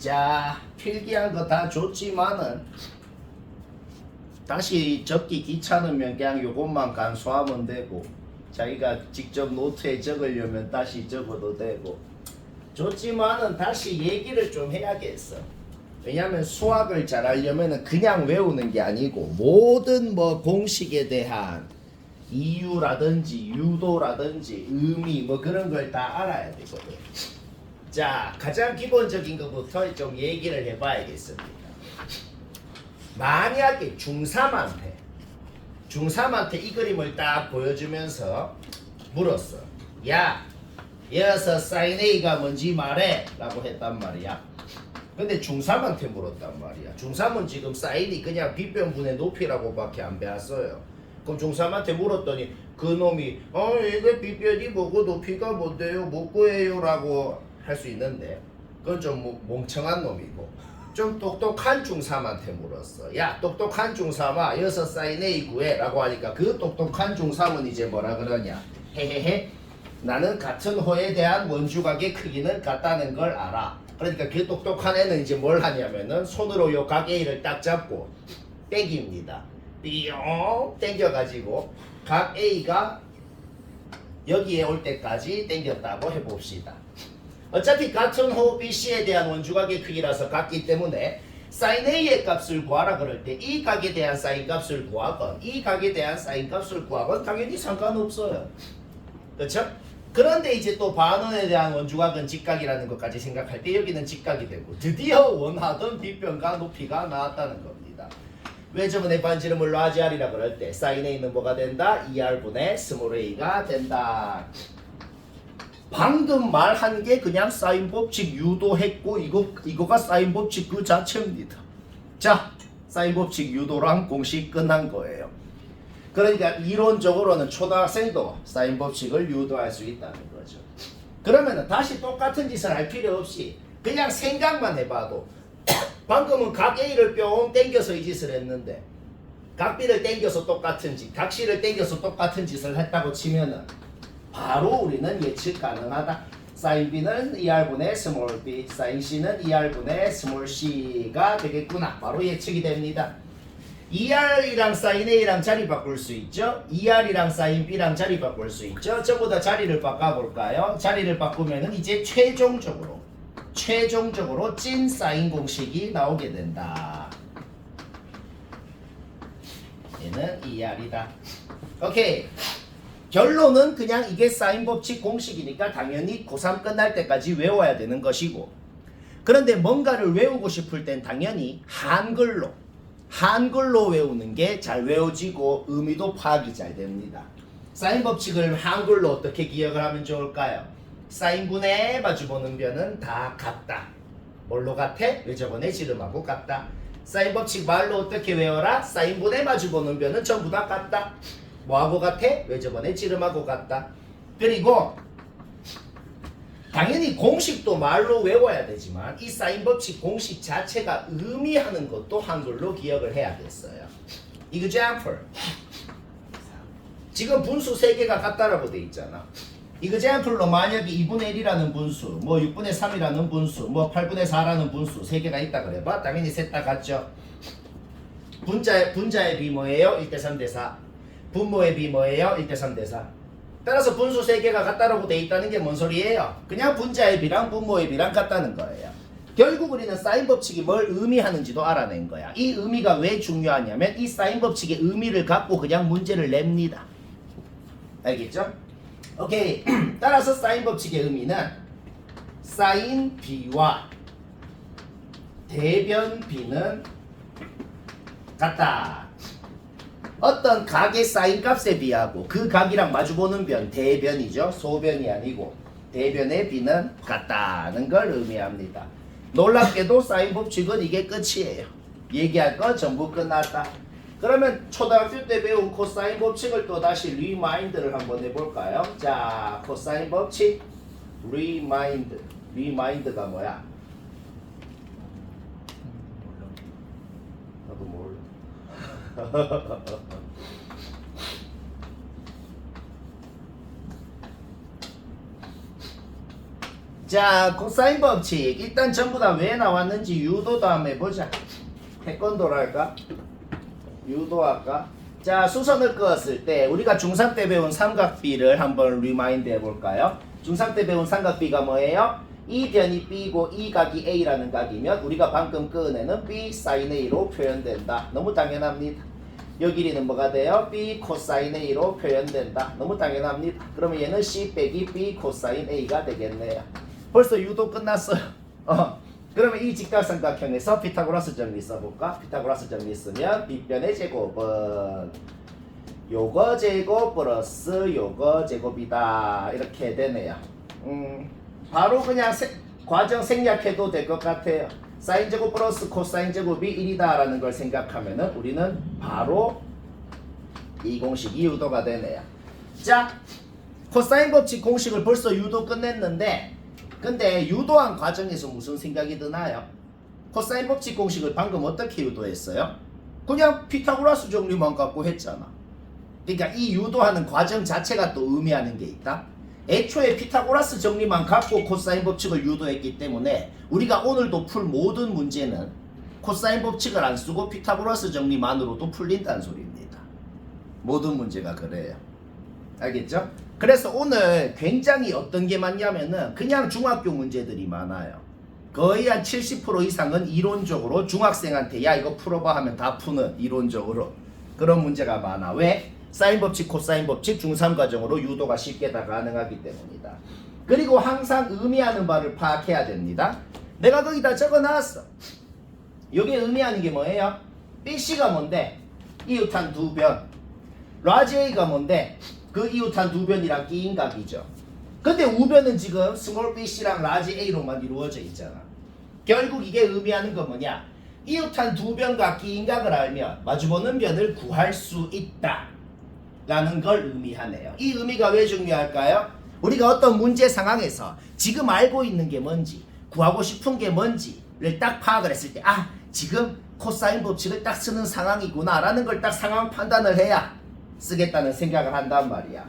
자, 필기한 거 다 줬지만은 다시 적기 귀찮으면 그냥 요것만 간수하면 되고, 자기가 직접 노트에 적으려면 다시 적어도 되고, 줬지만은 다시 얘기를 좀 해야겠어. 왜냐면 수학을 잘하려면 그냥 외우는 게 아니고 모든 뭐 공식에 대한 이유라든지 유도라든지 의미 뭐 그런 걸 다 알아야 되거든. 자, 가장 기본적인 것부터 좀 얘기를 해봐야겠습니다. 만약에 중3한테 이 그림을 딱 보여주면서 물었어. 야, 여기서 사인 A가 뭔지 말해 라고 했단 말이야. 근데 중3한테 물었단 말이야. 중3은 지금 사인이 그냥 빗변분의 높이라고 밖에 안 배웠어요. 그럼 중3한테 물었더니 그 놈이 이거 빗변이 뭐고 높이가 뭔데요? 못 구해요 라고 할 수 있는데, 그건 좀 멍청한 놈이고, 좀 똑똑한 중3한테 물었어. 야, 똑똑한 중3아, 여기서 사인 A 구해 라고 하니까 그 똑똑한 중3은 이제 뭐라 그러냐, 헤헤헤, 나는 같은 호에 대한 원주각의 크기는 같다는 걸 알아. 그러니까 그 똑똑한 애는 이제 뭘 하냐면은 손으로 요 각 A를 딱 잡고 땡깁니다. 띠용 땡겨가지고 각 A가 여기에 올 때까지 땡겼다고 해봅시다. 어차피 같은 호 BC에 대한 원주각의 크기라서 같기 때문에 sin A의 값을 구하라 그럴 때 이 각에 대한 sin 값을 구하건 이 각에 대한 sin 값을 구하건 당연히 상관없어요. 그렇죠? 그런데 이제 또 반원에 대한 원주각은 직각이라는 것까지 생각할 때 여기는 직각이 되고 드디어 원하던 빗변과 높이가 나왔다는 겁니다. 왜 저번에 반지름을 라지 R이라 그럴 때 sin A는 뭐가 된다? 2R분의 스몰 a가 된다. 방금 말한 게 그냥 사인 법칙 유도했고 이거가 사인 법칙 그 자체입니다. 자, 사인 법칙 유도랑 공식 끝난 거예요. 그러니까 이론적으로는 초등학생도 사인 법칙을 유도할 수 있다는 거죠. 그러면은 다시 똑같은 짓을 할 필요 없이 그냥 생각만 해봐도 방금은 각 A를 뿅 땡겨서 이 짓을 했는데 각 B를 땡겨서 똑같은 짓, 각 C를 땡겨서 똑같은 짓을 했다고 치면은 바로 우리는 예측 가능하다. 사인 B는 2R분의 스몰 b, 사인 C는 2R분의 스몰 c가 되겠구나. 바로 예측이 됩니다. 2R이랑 사인 A랑 자리 바꿀 수 있죠. 2R이랑 사인 B랑 자리 바꿀 수 있죠. 전부 다 자리를 바꿔볼까요? 자리를 바꾸면은 이제 최종적으로 찐 사인 공식이 나오게 된다. 얘는 2R이다. 오케이. 결론은 그냥 이게 사인 법칙 공식이니까 당연히 고3 끝날 때까지 외워야 되는 것이고, 그런데 뭔가를 외우고 싶을 땐 당연히 한글로 외우는 게 잘 외워지고 의미도 파악이 잘 됩니다. 사인 법칙을 한글로 어떻게 기억을 하면 좋을까요? 사인분의 마주보는 변은 다 같다. 뭘로 같아? 외접원의 지름하고 같다. 사인 법칙 말로 어떻게 외워라? 사인분의 마주보는 변은 전부 다 같다. 뭐하고 같아? 외접원의 지름하고 같다. 그리고 당연히 공식도 말로 외워야 되지만 이 사인 법칙 공식 자체가 의미하는 것도 한글로 기억을 해야겠어요. example. 지금 분수 3개가 같다라고 돼 있잖아. example로 만약에 2분의 1이라는 분수, 뭐 6분의 3이라는 분수, 뭐 8분의 4라는 분수 3개가 있다 그래봐. 당연히 셋 다 같죠. 분자의 비 뭐예요? 1대 3대 4. 분모의 비 뭐예요? 1대 3대 4. 따라서 분수 3개가 같다라고 돼 있다는 게 뭔 소리예요? 그냥 분자의 비랑 분모의 비랑 같다는 거예요. 결국 우리는 사인 법칙이 뭘 의미하는지도 알아낸 거야. 이 의미가 왜 중요하냐면 이 사인 법칙의 의미를 갖고 그냥 문제를 냅니다. 알겠죠? 오케이. 따라서 사인 법칙의 의미는 사인 B와 대변 B는 같다. 어떤 각의 사인 값에 비하고 그 각이랑 마주보는 변, 대변이죠. 소변이 아니고 대변의 B는 같다는 걸 의미합니다. 놀랍게도 사인 법칙은 이게 끝이에요. 얘기할 거 전부 끝났다. 그러면 초등학교 때 배운 코사인 법칙을 또 다시 리마인드를 한번 해볼까요? 자, 코사인 법칙 리마인드가 뭐야? 나도 몰라. 자, 코사인 법칙 일단 전부 다 왜 나왔는지 유도도 한번 해보자. 태권도로 할까? 유도할까? 자, 수선을 그었을 때 우리가 중3 때 배운 삼각비를 한번 리마인드 해볼까요? 중3 때 배운 삼각비가 뭐예요? 이 변이 B고 이 각이 A라는 각이면 우리가 방금 그어내는 B sin A로 표현된다. 너무 당연합니다. 요 길이는 뭐가 돼요? B 코사인 A로 표현된다. 너무 당연합니다. 그러면 얘는 C 빼기 B 코사인 A가 되겠네요. 벌써 유도 끝났어요. 그러면 이 직각삼각형에서 피타고라스 정리 써볼까? 피타고라스 정리 쓰면 빗변의 제곱은 요거 제곱 플러스 요거 제곱이다. 이렇게 되네요. 바로 그냥 과정 생략해도 될 것 같아요. 사인 제곱 플러스 코사인 제곱이 1이다 라는 걸 생각하면은 우리는 바로 이 공식이 유도가 되네요. 자, 코사인 법칙 공식을 벌써 유도 끝냈는데 근데 유도한 과정에서 무슨 생각이 드나요? 코사인 법칙 공식을 방금 어떻게 유도했어요? 그냥 피타고라스 정리만 갖고 했잖아. 그러니까 이 유도하는 과정 자체가 또 의미하는 게 있다. 애초에 피타고라스 정리만 갖고 코사인 법칙을 유도했기 때문에 우리가 오늘도 풀 모든 문제는 코사인 법칙을 안 쓰고 피타고라스 정리만으로도 풀린다는 소리입니다. 모든 문제가 그래요. 알겠죠? 그래서 오늘 굉장히 어떤 게 많냐면은 그냥 중학교 문제들이 많아요. 거의 한 70% 이상은 이론적으로 중학생한테 야 이거 풀어봐 하면 다 푸는 이론적으로 그런 문제가 많아. 왜? 사인 법칙, 코사인 법칙 중3 과정으로 유도가 쉽게 다 가능하기 때문이다. 그리고 항상 의미하는 바를 파악해야 됩니다. 내가 거기다 적어놨어. 이게 의미하는 게 뭐예요? BC가 뭔데? 이웃한 두 변. 라지 A가 뭔데? 그 이웃한 두 변이랑 끼인 각이죠. 근데 우변은 지금 스몰 BC랑 라지 A로만 이루어져 있잖아. 결국 이게 의미하는 건 뭐냐? 이웃한 두 변과 끼인 각을 알면 마주보는 변을 구할 수 있다 라는 걸 의미하네요. 이 의미가 왜 중요할까요? 우리가 어떤 문제 상황에서 지금 알고 있는 게 뭔지 구하고 싶은 게 뭔지를 딱 파악을 했을 때 아 지금 코사인 법칙을 딱 쓰는 상황이구나 라는 걸 딱 상황 판단을 해야 쓰겠다는 생각을 한단 말이야.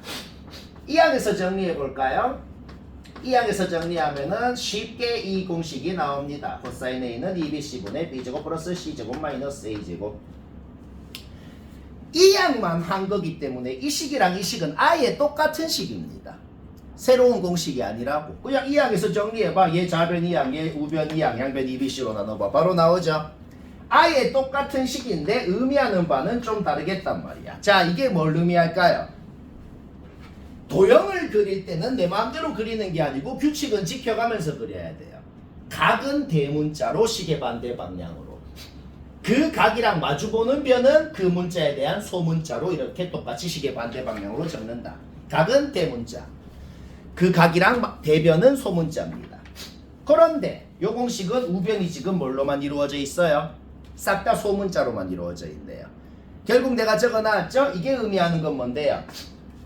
이 항에서 정리해 볼까요? 이 항에서 정리하면은 쉽게 이 공식이 나옵니다. 코사인 A는 2BC분의 B제곱 플러스 C제곱 마이너스 A제곱. 이 항만 한 거기 때문에 이 식이랑 이 식은 아예 똑같은 식입니다. 새로운 공식이 아니라고. 그냥 이 항에서 정리해봐. 얘 좌변 2항, 얘 우변 2항, 양변 2BC로 나눠봐. 바로 나오죠. 아예 똑같은 식인데 의미하는 바는 좀 다르겠단 말이야. 자, 이게 뭘 의미할까요? 도형을 그릴 때는 내 마음대로 그리는 게 아니고 규칙은 지켜가면서 그려야 돼요. 각은 대문자로 시계 반대 방향으로. 그 각이랑 마주보는 변은 그 문자에 대한 소문자로 이렇게 똑같이 시계 반대 방향으로 적는다. 각은 대문자. 그 각이랑 대변은 소문자입니다. 그런데 요 공식은 우변이 지금 뭘로만 이루어져 있어요? 싹 다 소문자로만 이루어져 있네요. 결국 내가 적어놨죠? 이게 의미하는 건 뭔데요?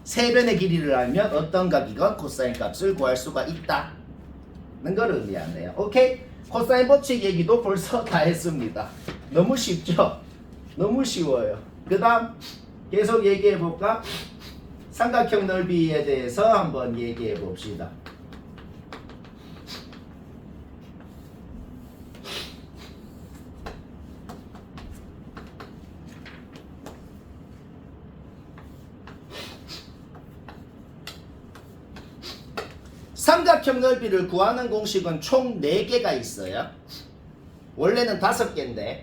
세 변의 길이를 알면 어떤 각이건 코사인 값을 구할 수가 있다는 걸 의미하네요. 오케이? 코사인 법칙 얘기도 벌써 다 했습니다. 너무 쉽죠? 너무 쉬워요. 그 다음 계속 얘기해 볼까? 삼각형 넓이에 대해서 한번 얘기해 봅시다. 삼각형 넓이를 구하는 공식은 총 4개가 있어요. 원래는 5개인데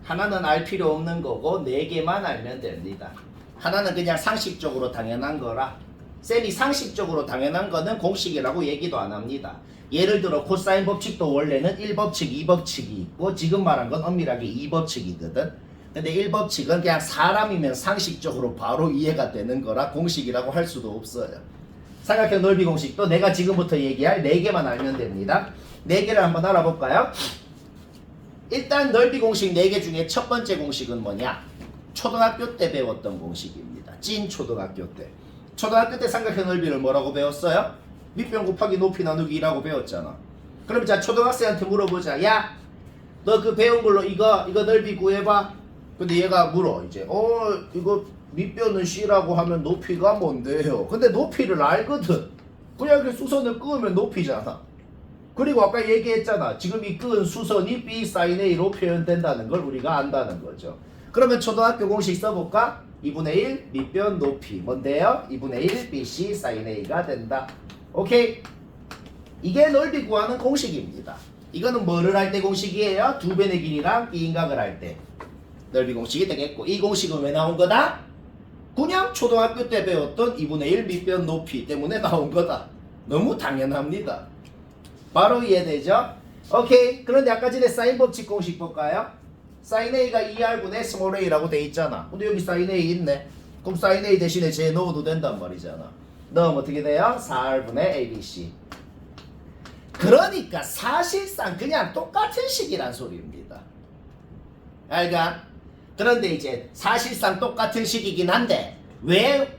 하나는 알 필요 없는 거고 4개만 알면 됩니다. 하나는 그냥 상식적으로 당연한 거라 쌤이 상식적으로 당연한 거는 공식이라고 얘기도 안 합니다. 예를 들어 코사인 법칙도 원래는 1법칙, 2법칙이 있고 지금 말한 건 엄밀하게 2법칙이거든. 근데 1법칙은 그냥 사람이면 상식적으로 바로 이해가 되는 거라 공식이라고 할 수도 없어요. 삼각형 넓이 공식도 내가 지금부터 얘기할 4개만 알면 됩니다. 4개를 한번 알아볼까요? 일단 넓이 공식 4개 중에 첫 번째 공식은 뭐냐? 초등학교 때 배웠던 공식입니다. 찐 초등학교 때. 초등학교 때 삼각형 넓이를 뭐라고 배웠어요? 밑변 곱하기 높이 나누기 2라고 배웠잖아. 그럼 자 초등학생한테 물어보자. 야, 너 그 배운 걸로 이거 넓이 구해봐. 근데 얘가 물어 이제 이거 밑변은 C라고 하면 높이가 뭔데요? 근데 높이를 알거든. 그냥 이렇게 수선을 끄으면 높이잖아. 그리고 아까 얘기했잖아. 지금 이 끄은 수선이 B sin A로 표현된다는 걸 우리가 안다는 거죠. 그러면 초등학교 공식 써볼까? 2분의 1 밑변 높이 뭔데요? 2분의 1 BC sin A가 된다. 오케이? 이게 넓이 구하는 공식입니다. 이거는 뭐를 할 때 공식이에요? 두 변의 길이랑 B인각을 할 때 넓이 공식이 되겠고, 이 공식은 왜 나온 거다? 그냥 초등학교 때 배웠던 2분의 1 밑변 높이 때문에 나온 거다. 너무 당연합니다. 바로 이해되죠? 오케이. 그런데 아까 전에 사인 법칙 공식 볼까요? sin A가 2R분의 small a라고 돼 있잖아. 근데 여기 sin A 있네. 그럼 sin A 대신에 제 넣어도 된단 말이잖아. 넣으면 어떻게 돼요? 4R분의 ABC. 그러니까 사실상 그냥 똑같은 식이란 소리입니다. 알가? 그런데 이제 사실상 똑같은 식이긴 한데 왜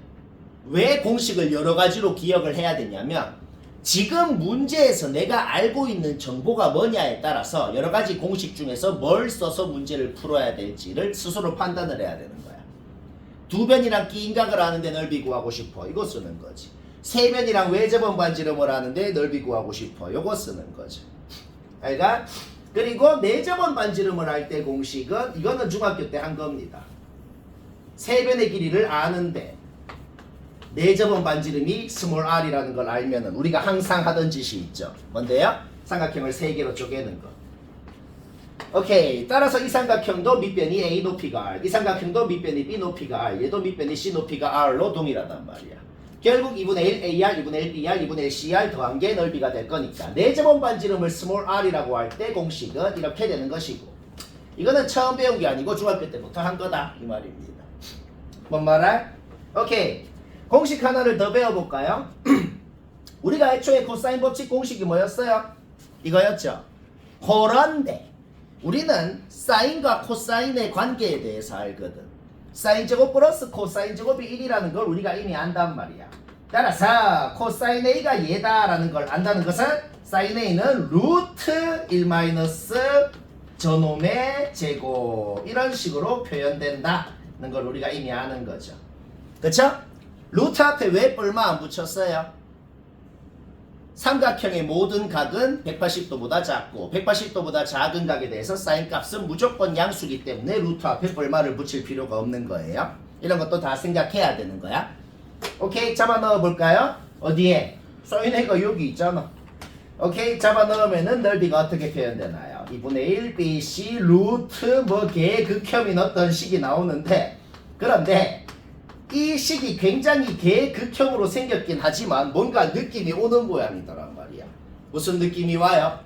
공식을 여러 가지로 기억을 해야 되냐면, 지금 문제에서 내가 알고 있는 정보가 뭐냐에 따라서 여러 가지 공식 중에서 뭘 써서 문제를 풀어야 될지를 스스로 판단을 해야 되는 거야. 두 변이랑 끼인각을 하는데 넓이 구하고 싶어. 이거 쓰는 거지. 세 변이랑 외접원 반지름을 하는데 넓이 구하고 싶어. 이거 쓰는 거죠. 알가? 그리고 네접원 반지름을 할 때 공식은 이거는 중학교 때 한 겁니다. 세 변의 길이를 아는데 네접원 반지름이 스몰 r이라는 걸 알면은 우리가 항상 하던 짓이 있죠. 뭔데요? 삼각형을 세 개로 쪼개는 거. 오케이. 따라서 이 삼각형도 밑변이 A 높이가 R, 이 삼각형도 밑변이 B 높이가 R, 얘도 밑변이 C 높이가 R로 동일하단 말이야. 결국 2분의 1 AR, 2분의 1 BR, 2분의 1 CR 더한 게 넓이가 될 거니까 네접원 반지름을 스몰 r이라고 할 때 공식은 이렇게 되는 것이고, 이거는 처음 배운 게 아니고 중학교 때부터 한 거다 이 말입니다. 뭔 말할? 오케이. 공식 하나를 더 배워볼까요? 우리가 애초에 코사인 법칙 공식이 뭐였어요? 이거였죠. 그런데 우리는 사인과 코사인의 관계에 대해서 알거든. 사인 제곱 플러스 코사인 제곱이 1이라는 걸 우리가 이미 안단 말이야. 따라서 코사인 A가 얘다라는 걸 안다는 것은 사인 A는 루트 1 마이너스 저놈의 제곱 이런 식으로 표현된다는 걸 우리가 이미 아는 거죠. 그쵸? 루트 앞에 왜 뿔마 안 붙였어요? 삼각형의 모든 각은 180도보다 작고 180도보다 작은 각에 대해서 사인 값은 무조건 양수기 때문에 루트 앞에 뿔마를 붙일 필요가 없는 거예요. 이런 것도 다 생각해야 되는 거야. 오케이. 잡아 넣어 볼까요? 어디에? 사인 A가 여기 있잖아. 오케이. 잡아 넣으면은 넓이가 어떻게 표현되나요? 2분의 1 BC 루트 뭐 개 극혐인 어떤 식이 나오는데, 그런데 이 식이 굉장히 개극형으로 생겼긴 하지만 뭔가 느낌이 오는 모양이더란 말이야. 무슨 느낌이 와요?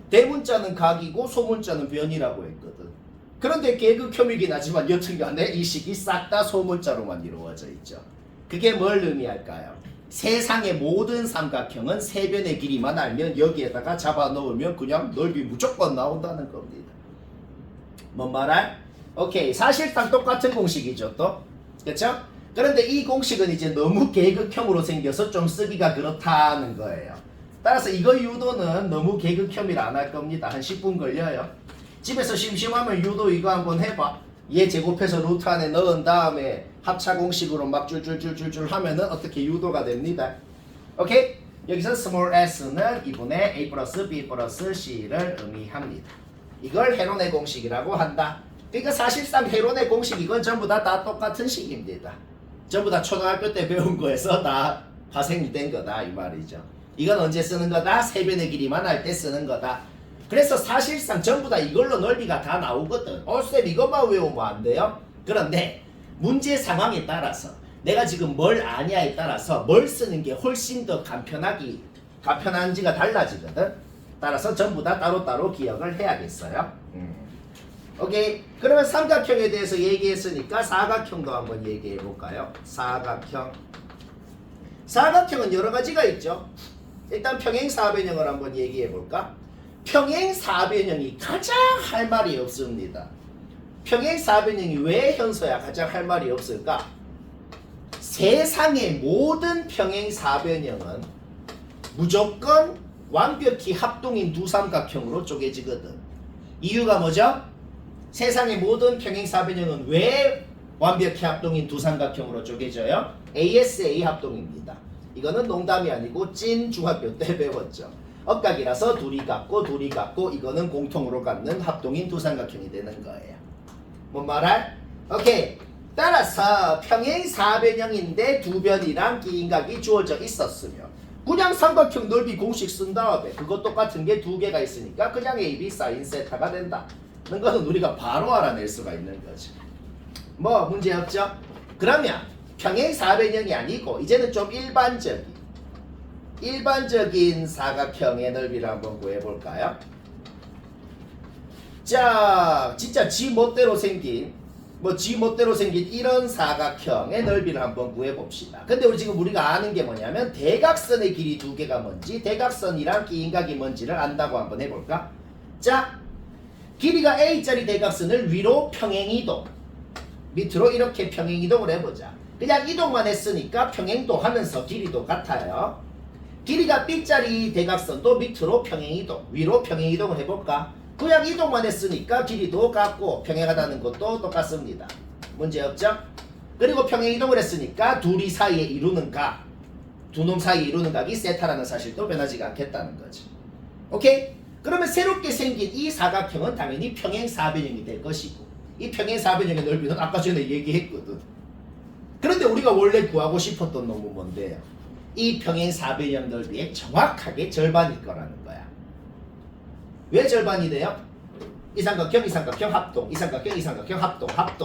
대문자는 각이고 소문자는 변이라고 했거든. 그런데 개극혐이긴 하지만 여튼간에 이 식이 싹 다 소문자로만 이루어져 있죠. 그게 뭘 의미할까요? 세상의 모든 삼각형은 세 변의 길이만 알면 여기에다가 잡아 넣으면 그냥 넓이 무조건 나온다는 겁니다. 뭔 말할? 오케이. 사실상 똑같은 공식이죠 또. 그렇죠? 그런데 이 공식은 이제 너무 계극형으로 생겨서 좀 쓰기가 그렇다는 거예요. 따라서 이거 유도는 너무 계극형이라 안 할 겁니다. 한 10분 걸려요. 집에서 심심하면 유도 이거 한번 해봐. 얘 제곱해서 루트 안에 넣은 다음에 합차 공식으로 막 줄줄줄줄줄 하면은 어떻게 유도가 됩니다. 오케이? 여기서 스몰 s는 2분의 a 플러스 b 플러스 c를 의미합니다. 이걸 헤론의 공식이라고 한다. 그러니까 사실상 헤론의 공식 이건 전부 다 똑같은 식입니다. 전부 다 초등학교 때 배운 거에서 다 파생이 된 거다 이 말이죠. 이건 언제 쓰는 거다? 세 변의 길이만 할 때 쓰는 거다. 그래서 사실상 전부 다 이걸로 넓이가 다 나오거든. 쌤 이것만 외우면 안 돼요? 그런데 문제 상황에 따라서 내가 지금 뭘 아냐에 따라서 뭘 쓰는 게 훨씬 더 간편한지가 달라지거든. 따라서 전부 다 따로따로 기억을 해야겠어요. 오케이. 그러면 삼각형에 대해서 얘기했으니까 사각형도 한번 얘기해 볼까요? 사각형은 여러 가지가 있죠. 일단 평행사변형을 한번 얘기해 볼까? 평행사변형이 가장 할 말이 없습니다. 평행사변형이 왜 현서야 가장 할 말이 없을까? 세상의 모든 평행사변형은 무조건 완벽히 합동인 두 삼각형으로 쪼개지거든. 이유가 뭐죠? 세상의 모든 평행사변형은 왜 완벽히 합동인 두 삼각형으로 쪼개져요? ASA 합동입니다. 이거는 농담이 아니고 찐 중학교 때 배웠죠. 억각이라서 둘이 같고 이거는 공통으로 갖는 합동인 두 삼각형이 되는 거예요. 뭔 말할? 오케이. 따라서 평행 사변형인데 두 변이랑 기인각이 주어져 있었으면 그냥 삼각형 넓이 공식 쓴 다음에 그거 똑같은 게 두 개가 있으니까 그냥 AB 사인 세타가 된다. 는 거는 우리가 바로 알아낼 수가 있는 거지. 뭐 문제 없죠? 그러면 평행 사변형이 아니고 이제는 좀 일반적인 사각형의 넓이를 한번 구해볼까요? 자, 진짜 지 멋대로 생긴 이런 사각형의 넓이를 한번 구해봅시다. 근데 우리가 아는 게 뭐냐면 대각선의 길이 두 개가 뭔지 대각선이랑 기인각이 뭔지를 안다고 한번 해볼까? 자, 길이가 A짜리 대각선을 위로 평행이동 밑으로 이렇게 평행이동을 해보자. 그냥 이동만 했으니까 평행도 하면서 길이도 같아요. 길이가 B짜리 대각선도 밑으로 평행이동 위로 평행이동을 해볼까? 그냥 이동만 했으니까 길이도 같고 평행하다는 것도 똑같습니다. 문제 없죠? 그리고 평행이동을 했으니까 둘이 사이에 이루는 각, 두 놈 사이에 이루는 각이 세타라는 사실도 변하지가 않겠다는 거지. 오케이? 그러면 새롭게 생긴 이 사각형은 당연히 평행사변형이 될 것이고 이 평행사변형의 넓이는 아까 전에 얘기했거든. 그런데 우리가 원래 구하고 싶었던 놈은 뭔데요? 이 평행사변형 넓이의 정확하게 절반일 거라는 거야. 왜 절반이 돼요? 이 삼각형 합동, 이 삼각형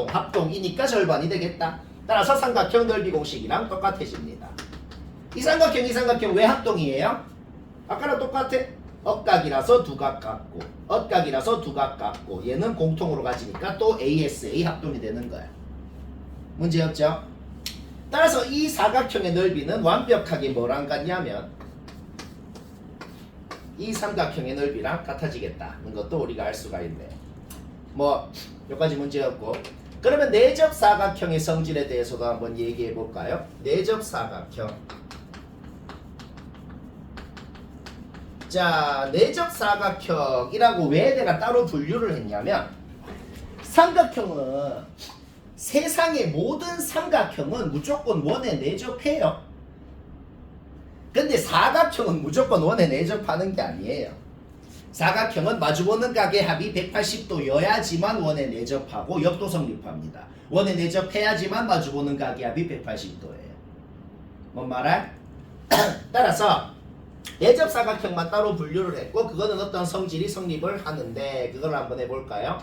합동이니까 절반이 되겠다. 따라서 삼각형 넓이 공식이랑 똑같아집니다. 이 삼각형 왜 합동이에요? 아까랑 똑같아. 억각이라서 두각 같고 얘는 공통으로 가지니까 또 ASA 합동이 되는 거야. 문제 없죠? 따라서 이 사각형의 넓이는 완벽하게 뭐랑 같냐면 이 삼각형의 넓이랑 같아지겠다는 것도 우리가 알 수가 있네. 뭐 여기까지 문제 없고, 그러면 내접 사각형의 성질에 대해서도 한번 얘기해 볼까요? 내접 사각형. 자, 내접 사각형이라고 왜 내가 따로 분류를 했냐면 삼각형은 세상의 모든 삼각형은 무조건 원에 내접해요. 근데 사각형은 무조건 원에 내접하는 게 아니에요. 사각형은 마주보는 각의 합이 180도여야지만 원에 내접하고 역도 성립합니다. 원에 내접해야지만 마주보는 각의 합이 180도예요. 뭔 말할? 따라서 내접 사각형만 따로 분류를 했고 그거는 어떤 성질이 성립을 하는데 그걸 한번 해볼까요?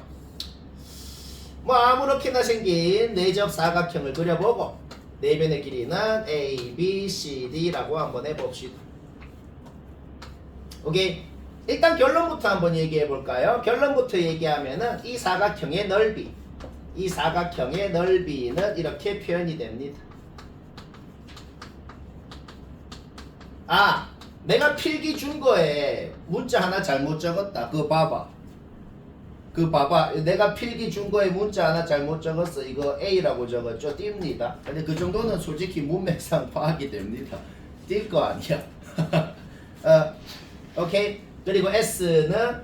뭐 아무렇게나 생긴 내접 사각형을 그려보고 내변의 길이는 A, B, C, D라고 한번 해봅시다. 오케이. 일단 결론부터 한번 얘기해 볼까요? 결론부터 얘기하면은 이 사각형의 넓이는 이렇게 표현이 됩니다. 아, 내가 필기 준 거에 문자 하나 잘못 적었다. 그거 봐봐. 내가 필기 준 거에 문자 하나 잘못 적었어. 이거 A라고 적었죠. 띱니다. 근데 그 정도는 솔직히 문맥상 파악이 됩니다. 띌 거 아니야. 오케이. 그리고 S는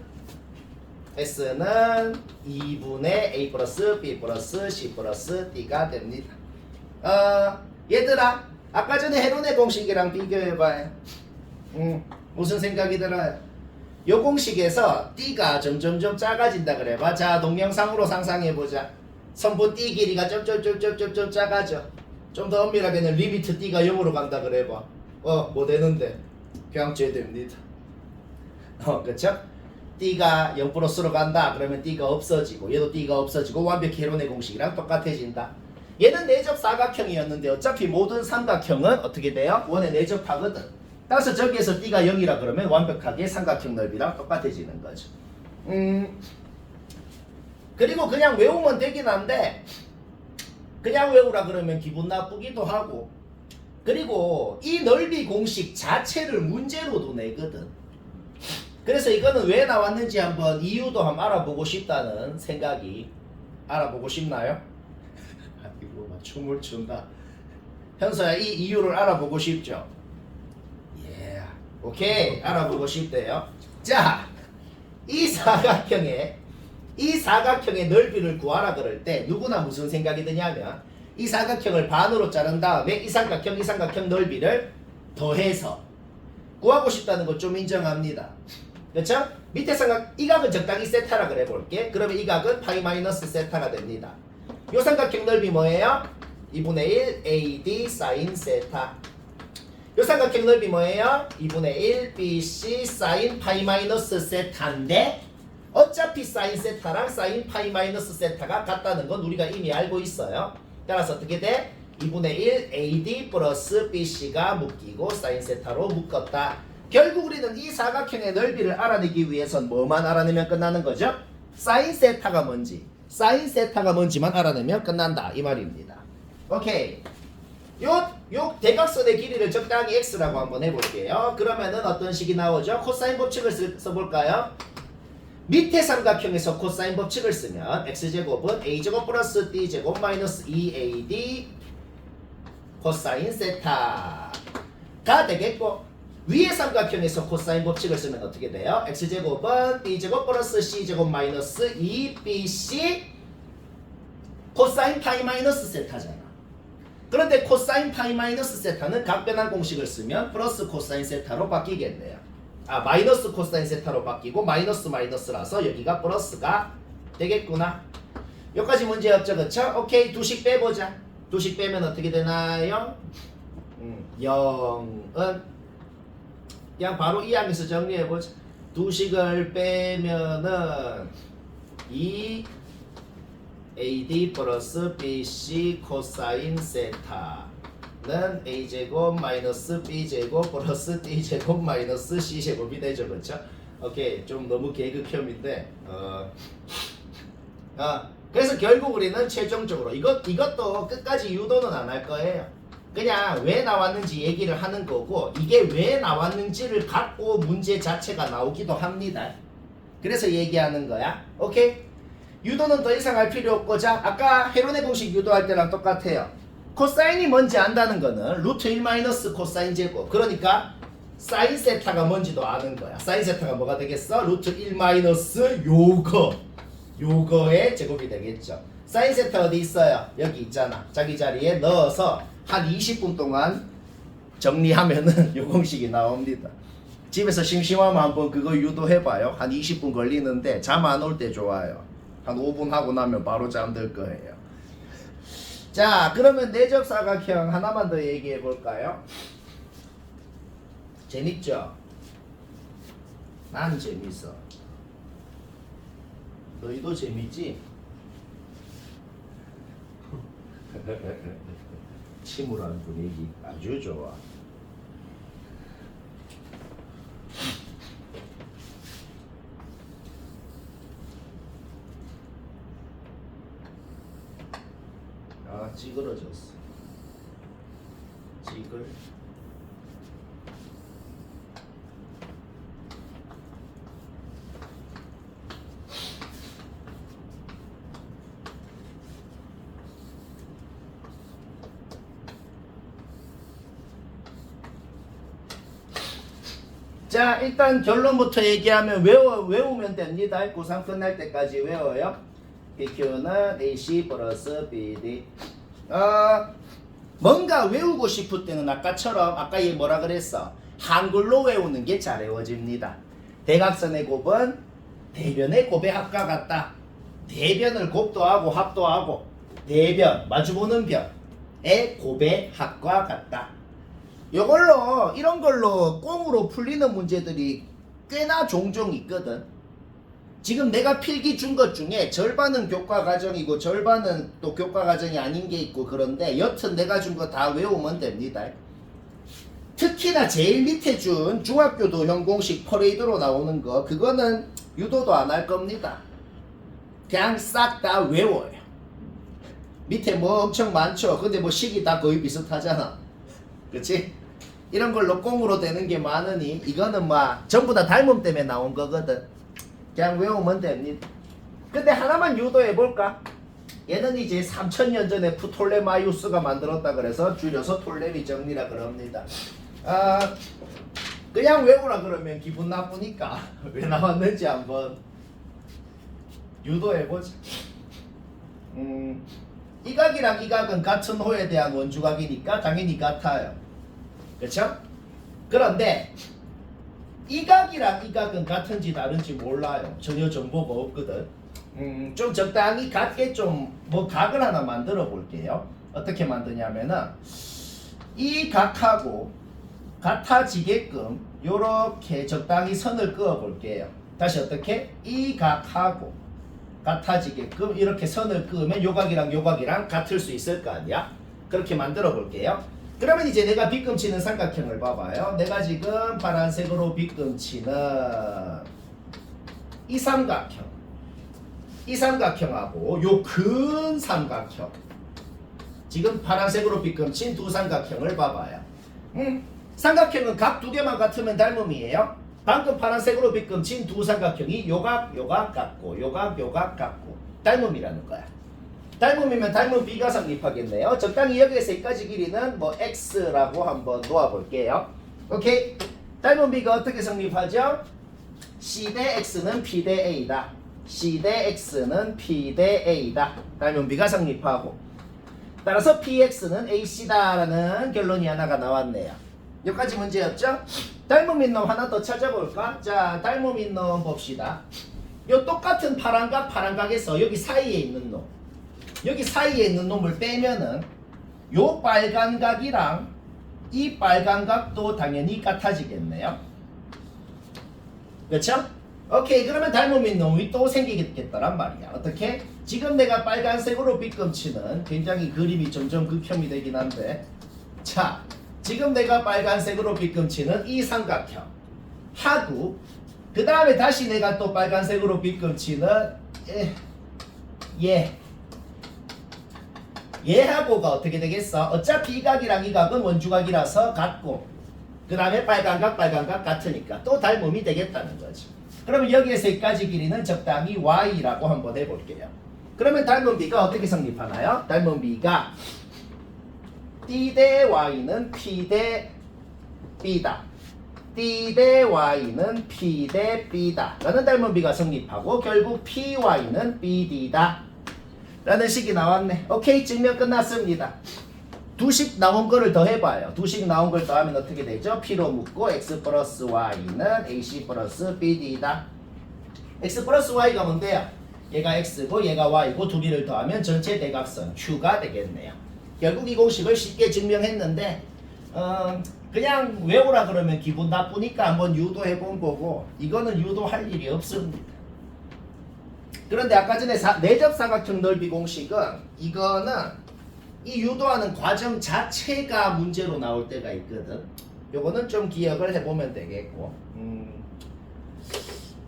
2분의 A 플러스 B 플러스 C 플러스 D가 됩니다. 얘들아, 아까 전에 해론의 공식이랑 비교해봐요. 무슨 생각이 들어요? 요 공식에서 D가 점점점 작아진다 그래봐. 자, 동영상으로 상상해보자. 선분 D 길이가 점점점점점 작아져. 좀 더 엄밀하게는 리미트 D가 0으로 간다 그래봐. 뭐 되는데? 그냥 죄됩니다. 그쵸? D가 0 플러스로 간다 그러면 D가 없어지고 얘도 D가 없어지고 완벽히 해론의 공식이랑 똑같아진다. 얘는 내접 사각형이었는데 어차피 모든 삼각형은 어떻게 돼요? 원에 내접하거든. 따라서 저기에서 D가 0이라 그러면 완벽하게 삼각형 넓이랑 똑같아지는 거죠. 그리고 그냥 외우면 되긴 한데 그냥 외우라 그러면 기분 나쁘기도 하고, 그리고 이 넓이 공식 자체를 문제로도 내거든. 그래서 이거는 왜 나왔는지 한번 이유도 한번 알아보고 싶다는 생각이. 알아보고 싶나요? 이거 막 춤을 춘다. 현서야, 이 이유를 알아보고 싶죠? 예, 오케이, 알아보고 싶대요. 자, 이 사각형의 넓이를 구하라 그럴 때 누구나 무슨 생각이 드냐면 이 사각형을 반으로 자른 다음에 이 삼각형 넓이를 더해서 구하고 싶다는 거 좀 인정합니다. 그렇죠? 밑에 삼각 이 각은 적당히 세타라 그래 볼게. 그러면 이 각은 파이 마이너스 세타가 됩니다. 요 삼각형 넓이 뭐예요? 2분의 1 AD 사인 세타. 요 삼각형 넓이 뭐예요? 2분의 1 BC 사인 파이 마이너스 세타인데 어차피 사인 세타랑 사인 파이 마이너스 세타가 같다는 건 우리가 이미 알고 있어요. 따라서 어떻게 돼? 2분의 1 AD 플러스 BC가 묶이고 사인 세타로 묶었다. 결국 우리는 이 사각형의 넓이를 알아내기 위해선 뭐만 알아내면 끝나는 거죠? 사인 세타가 뭔지, 사인 세타가 뭔지만 알아내면 끝난다 이 말입니다. 오케이. 요 대각선의 길이를 적당히 x라고 한번 해볼게요. 그러면은 어떤 식이 나오죠? 코사인 법칙을 써볼까요? 밑에 삼각형에서 코사인 법칙을 쓰면 x제곱은 a제곱 플러스 d제곱 마이너스 2ad 코사인 세타가 되겠고, 위에 삼각형에서 코사인 법칙을 쓰면 어떻게 돼요? x제곱은 b제곱 플러스 c제곱 마이너스 2bc 코사인 파이 마이너스 세타잖아. 그런데 코사인 파이 마이너스 세타는 각변환 공식을 쓰면 플러스 코사인 세타로 바뀌겠네요. 마이너스 코사인 세타로 바뀌고 마이너스 마이너스라서 여기가 플러스가 되겠구나. 여기까지 문제 없죠, 그쵸? 오케이, 두식 빼보자. 두식 빼면 어떻게 되나요? 0은 그냥 바로 이 항에서 정리해보자. 두식을 빼면은 2 AD 플러스 BC 코사인 세타는 A제곱 마이너스 B제곱 플러스 D제곱 마이너스 C제곱이 되죠, 그렇죠? 오케이, 좀 너무 개그혐인데 그래서 결국 우리는 최종적으로 이것도 끝까지 유도는 안 할 거예요. 그냥 왜 나왔는지 얘기를 하는 거고, 이게 왜 나왔는지를 갖고 문제 자체가 나오기도 합니다. 그래서 얘기하는 거야. 오케이? 유도는 더 이상 할 필요 없고, 자, 아까 헤론의 공식 유도할 때랑 똑같아요. 코사인이 뭔지 안다는 거는 루트 1 마이너스 코사인 제곱. 그러니까 사인 세타가 뭔지도 아는 거야. 사인 세타가 뭐가 되겠어? 루트 1 마이너스 요거의 제곱이 되겠죠. 사인 세타 어디 있어요? 여기 있잖아. 자기 자리에 넣어서 한 20분 동안 정리하면은 요 공식이 나옵니다. 집에서 심심하면 한번 그거 유도해봐요. 한 20분 걸리는데 잠 안 올 때 좋아요. 한 5분 하고 나면 바로 잠들 거예요. 자, 그러면 내적 사각형 하나만 더 얘기해 볼까요? 재밌죠? 난 재밌어. 너희도 재밌지? 침울한 분위기 아주 좋아. 찌그러졌어. 찌글. 자, 일단 결론부터 얘기하면 외우면 됩니다. 고3 끝날 때까지 외워요. PQ는 AC 플러스 BD. 뭔가 외우고 싶을 때는 아까처럼 아까 얘 뭐라 그랬어? 한글로 외우는 게 잘 외워집니다. 대각선의 곱은 대변의 곱의 합과 같다. 대변을 곱도 하고 합도 하고 대변 마주보는 변의 곱의 합과 같다. 이걸로 이런 걸로 꽁으로 풀리는 문제들이 꽤나 종종 있거든. 지금 내가 필기 준 것 중에 절반은 교과 과정이고 절반은 또 교과 과정이 아닌 게 있고, 그런데 여튼 내가 준 거 다 외우면 됩니다. 특히나 제일 밑에 준 중학교 도형 공식 퍼레이드로 나오는 거, 그거는 유도도 안 할 겁니다. 그냥 싹 다 외워요. 밑에 뭐 엄청 많죠. 근데 뭐 식이 다 거의 비슷하잖아. 그치? 이런 걸로 꽁으로 되는 게 많으니 이거는 뭐 전부 다 닮음 때문에 나온 거거든. 그냥 외우면 됩니다. 근데 하나만 유도해볼까? 얘는 이제 3000년 전에 프톨레마이우스가 만들었다 그래서 줄여서 톨레미 정리라 그럽니다. 그냥 외우라 그러면 기분 나쁘니까 왜 나왔는지 한번 유도해보자. 이 각이랑 이 각은 같은 호에 대한 원주각이니까 당연히 같아요. 그쵸? 그런데 이 각이랑 이 각은 같은지 다른지 몰라요. 전혀 정보가 없거든. 좀 적당히 같게 좀 뭐 각을 하나 만들어 볼게요. 어떻게 만드냐면은 이 각하고 같아지게끔 요렇게 적당히 선을 그어 볼게요. 다시 어떻게? 이 각하고 같아지게끔 이렇게 선을 그으면 요 각이랑 요 각이랑 같을 수 있을 거 아니야? 그렇게 만들어 볼게요. 그러면 이제 내가 빗금치는 삼각형을 봐봐요. 내가 지금 파란색으로 빗금치는 이 삼각형, 이 삼각형하고 요 근 삼각형, 지금 파란색으로 빗금친 두 삼각형을 봐봐요. 삼각형은 각 두 개만 같으면 닮음이에요. 방금 파란색으로 빗금친 두 삼각형이 요각 요각 같고 요각 요각 같고 닮음이라는 거야. 닮음이면 닮음 B가 성립하겠네요. 적당히 여기에서 여기까지 길이는 뭐 X라고 한번 놓아볼게요. 오케이? 닮음 B가 어떻게 성립하죠? C 대 X는 P 대 A다. C 대 X는 P 대 A다. 닮음 B가 성립하고, 따라서 PX는 AC다 라는 결론이 하나가 나왔네요. 여기까지 문제였죠? 닮음 있는 놈 하나 더 찾아볼까? 자, 닮음 있는 놈 봅시다. 요 똑같은 파란각에서 여기 사이에 있는 놈, 여기 사이에 있는 놈을 빼면은 요 빨간 각이랑 이 빨간 각도 당연히 같아지겠네요. 그렇죠? 오케이, 그러면 닮음 있는 놈이 또 생기겠다란 말이야. 어떻게? 지금 내가 빨간색으로 빗금치는 굉장히 그림이 점점 극혐이 되긴 한데, 자, 지금 내가 빨간색으로 빗금치는 이 삼각형 하고, 그 다음에 다시 내가 또 빨간색으로 빗금치는 얘하고가 어떻게 되겠어? 어차피 이 각이랑 이 각은 원주각이라서 같고, 그 다음에 빨간각 같으니까 또 닮음이 되겠다는 거지. 그러면 여기에서 여기까지 길이는 적당히 y라고 한번 해볼게요. 그러면 닮음 B가 어떻게 성립하나요? 닮음 B가 D 대 Y는 P 대 B다. D 대 Y는 P 대 B다 라는 닮음 B가 성립하고, 결국 PY는 BD다 라는 식이 나왔네. 오케이, 증명 끝났습니다. 두식 나온 거를 더해봐요. 두식 나온 걸 더하면 어떻게 되죠? P로 묶고 X 플러스 Y는 AC 플러스 BD다. X 플러스 Y가 뭔데요? 얘가 X고 얘가 Y고 두 개를 더하면 전체 대각선 Q가 되겠네요. 결국 이 공식을 쉽게 증명했는데 그냥 외우라 그러면 기분 나쁘니까 한번 유도해본 거고, 이거는 유도할 일이 없습니다. 그런데 아까 전에 내접 사각형 넓이 공식은, 이거는 이 유도하는 과정 자체가 문제로 나올 때가 있거든. 요거는 좀 기억을 해보면 되겠고.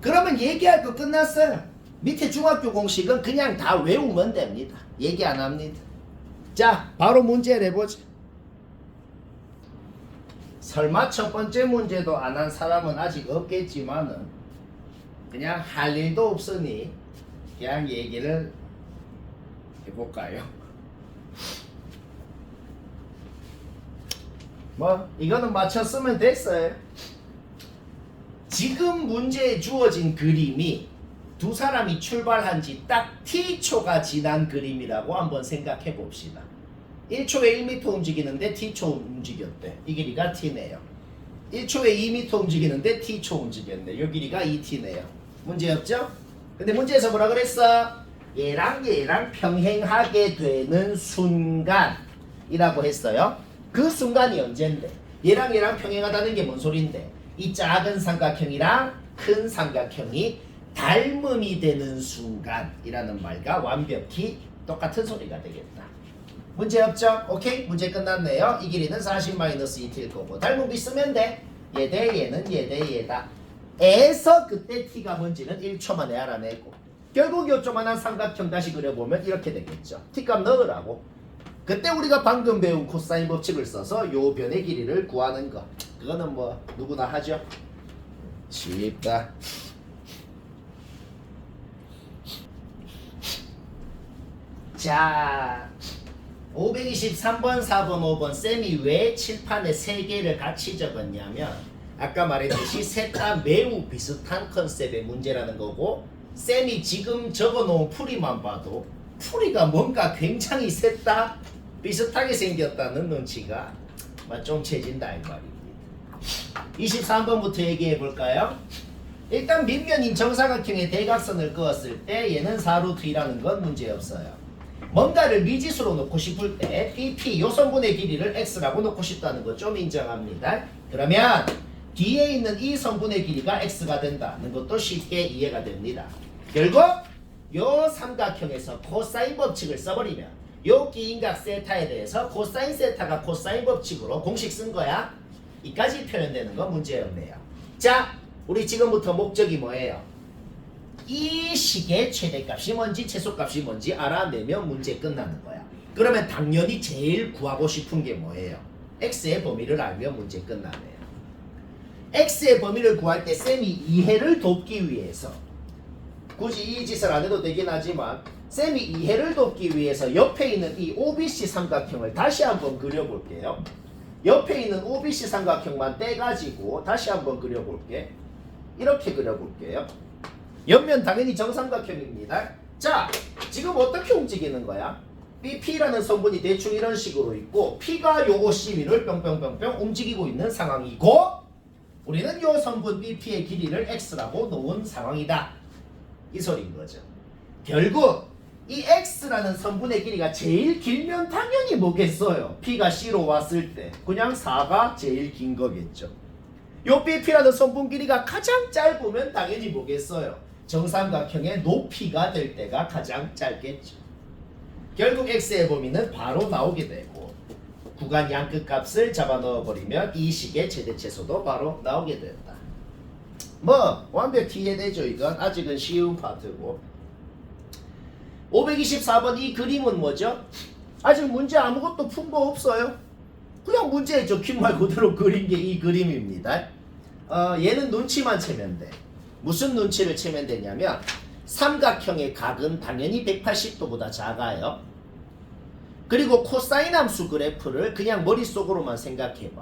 그러면 얘기할 거 끝났어요. 밑에 중학교 공식은 그냥 다 외우면 됩니다. 얘기 안 합니다. 자, 바로 문제를 해보자. 설마 첫 번째 문제도 안 한 사람은 아직 없겠지만은 그냥 할 일도 없으니 그냥 얘기를 해볼까요? 뭐 이거는 맞췄으면 됐어요. 지금 문제에 주어진 그림이 두 사람이 출발한 지 딱 t초가 지난 그림이라고 한번 생각해 봅시다. 1초에 1m 움직이는데 t초 움직였대. 이 길이가 t네요. 1초에 2m 움직이는데 t초 움직였네. 이 길이가 2t네요. 문제 없죠? 근데 문제에서 뭐라 그랬어? 얘랑 얘랑 평행하게 되는 순간이라고 했어요. 그 순간이 언젠데? 얘랑 얘랑 평행하다는 게 뭔 소린데? 이 작은 삼각형이랑 큰 삼각형이 닮음이 되는 순간이라는 말과 완벽히 똑같은 소리가 되겠다. 문제 없죠? 오케이? 문제 끝났네요. 이 길이는 40-2t일 거고, 닮음이 쓰면 돼. 얘 대 얘는 얘 대 얘다. 에서 그때 t가 뭔지는 1초 만에 알아내고, 결국 요 조만한 삼각형 다시 그려보면 이렇게 되겠죠. t값 넣으라고. 그때 우리가 방금 배운 코사인 법칙을 써서 요 변의 길이를 구하는 거, 그거는 뭐 누구나 하죠. 쉽다. 자, 523번, 4번, 5번 쌤이 왜 칠판에 3개를 같이 적었냐면, 아까 말했듯이 셋 다 매우 비슷한 컨셉의 문제라는 거고, 쌤이 지금 적어놓은 풀이만 봐도 풀이가 뭔가 굉장히 셋 다 비슷하게 생겼다는 눈치가 좀 채진다 이 말입니다. 23번부터 얘기해 볼까요? 일단 밑면인 정사각형의 대각선을 그었을 때 얘는 4루트이라는 건 문제없어요. 뭔가를 미지수로 놓고 싶을 때 BP 요선분의 길이를 x라고 놓고 싶다는 거 좀 인정합니다. 그러면 뒤에 있는 이 선분의 길이가 x가 된다는 것도 쉽게 이해가 됩니다. 결국 요 삼각형에서 코사인 법칙을 써버리면 요 기인각 세타에 대해서 코사인 세타가 코사인 법칙으로 공식 쓴 거야. 이까지 표현되는 건 문제였네요. 자, 우리 지금부터 목적이 뭐예요? 이 식의 최대값이 뭔지 최소값이 뭔지 알아내면 문제 끝나는 거야. 그러면 당연히 제일 구하고 싶은 게 뭐예요? x의 범위를 알면 문제 끝나네요. x의 범위를 구할 때 쌤이 이해를 돕기 위해서 굳이 이 짓을 안 해도 되긴 하지만 쌤이 이해를 돕기 위해서 옆에 있는 이 OBC 삼각형을 다시 한번 그려볼게요. 옆에 있는 OBC 삼각형만 떼가지고 다시 한번 그려볼게. 이렇게 그려볼게요. 옆면 당연히 정삼각형입니다. 자, 지금 어떻게 움직이는 거야? BP라는 성분이 대충 이런 식으로 있고 P가 요거 CB를 뿅뿅뿅뿅 움직이고 있는 상황이고 우리는 요 성분 BP의 길이를 X라고 놓은 상황이다. 이 소리인 거죠. 결국 이 X라는 성분의 길이가 제일 길면 당연히 뭐겠어요? P가 C로 왔을 때 그냥 4가 제일 긴 거겠죠. 요 BP라는 성분 길이가 가장 짧으면 당연히 뭐겠어요? 정삼각형의 높이가 될 때가 가장 짧겠죠. 결국 X의 범위는 바로 나오게 되고 구간 양끝 값을 잡아 넣어버리면 이 식의 최대최소도 바로 나오게 된다. 뭐 완벽히 이해되죠? 이건 아직은 쉬운 파트고 524번 이 그림은 뭐죠? 아직 문제 아무것도 푼 거 없어요. 그냥 문제에 적힌 말 그대로 그린 게 이 그림입니다. 얘는 눈치만 채면 돼. 무슨 눈치를 채면 되냐면 삼각형의 각은 당연히 180도보다 작아요. 그리고 코사인 함수 그래프를 그냥 머릿속으로만 생각해봐.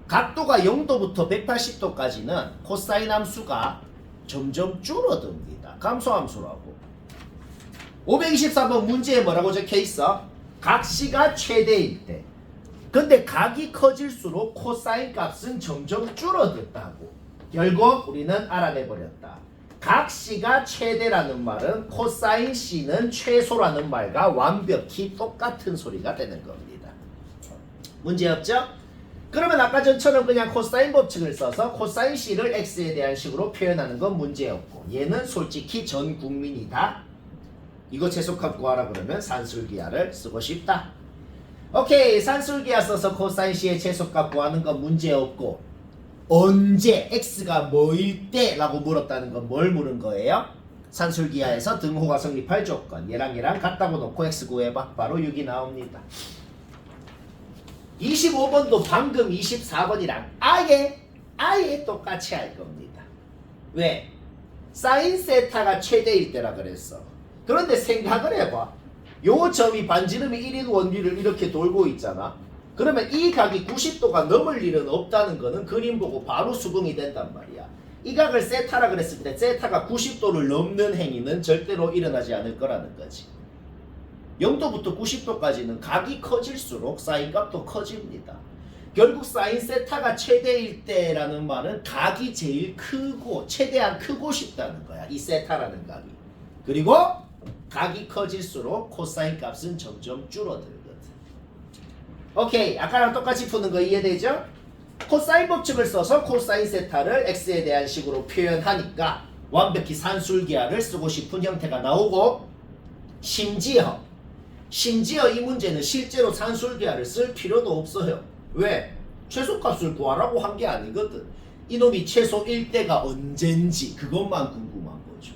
각도가 0도부터 180도까지는 코사인 함수가 점점 줄어듭니다. 감소함수라고. 524번 문제에 뭐라고 적혀있어? 각시가 최대일 때. 근데 각이 커질수록 코사인 값은 점점 줄어든다고. 결국 우리는 알아내버렸다. 각시가 최대라는 말은 코사인 C는 최소라는 말과 완벽히 똑같은 소리가 되는 겁니다. 문제없죠? 그러면 아까 전처럼 그냥 코사인 법칙을 써서 코사인 C를 X에 대한 식으로 표현하는 건 문제없고 얘는 솔직히 전 국민이 다 이거 최소값 구하라 그러면 산술기하를 쓰고 싶다. 오케이, 산술기하 써서 코사인 C의 최소값 구하는 건 문제없고 언제 x가 뭐일 때 라고 물었다는 건 뭘 물은 거예요? 산술기하에서 등호가 성립할 조건 얘랑 같다고 놓고 x 구해봐. 바로 6이 나옵니다. 25번도 방금 24번이랑 아예 똑같이 할 겁니다. 왜? 사인 세타가 최대일 때라 그랬어. 그런데 생각을 해봐. 요 점이 반지름이 1인 원리를 이렇게 돌고 있잖아. 그러면 이 각이 90도가 넘을 일은 없다는 거는 그림 보고 바로 수긍이 된단 말이야. 이 각을 세타라 그랬을 때 세타가 90도를 넘는 행위는 절대로 일어나지 않을 거라는 거지. 0도부터 90도까지는 각이 커질수록 사인 값도 커집니다. 결국 사인 세타가 최대일 때라는 말은 각이 제일 크고 최대한 크고 싶다는 거야. 이 세타라는 각이. 그리고 각이 커질수록 코사인 값은 점점 줄어들거든. 오케이, 아까랑 똑같이 푸는 거 이해되죠? 코사인 법칙을 써서 코사인 세타를 x에 대한 식으로 표현하니까 완벽히 산술기하를 쓰고 싶은 형태가 나오고 심지어 이 문제는 실제로 산술기하를 쓸 필요도 없어요. 왜? 최소값을 구하라고 한 게 아니거든. 이놈이 최소 1대가 언젠지 그것만 궁금한 거죠.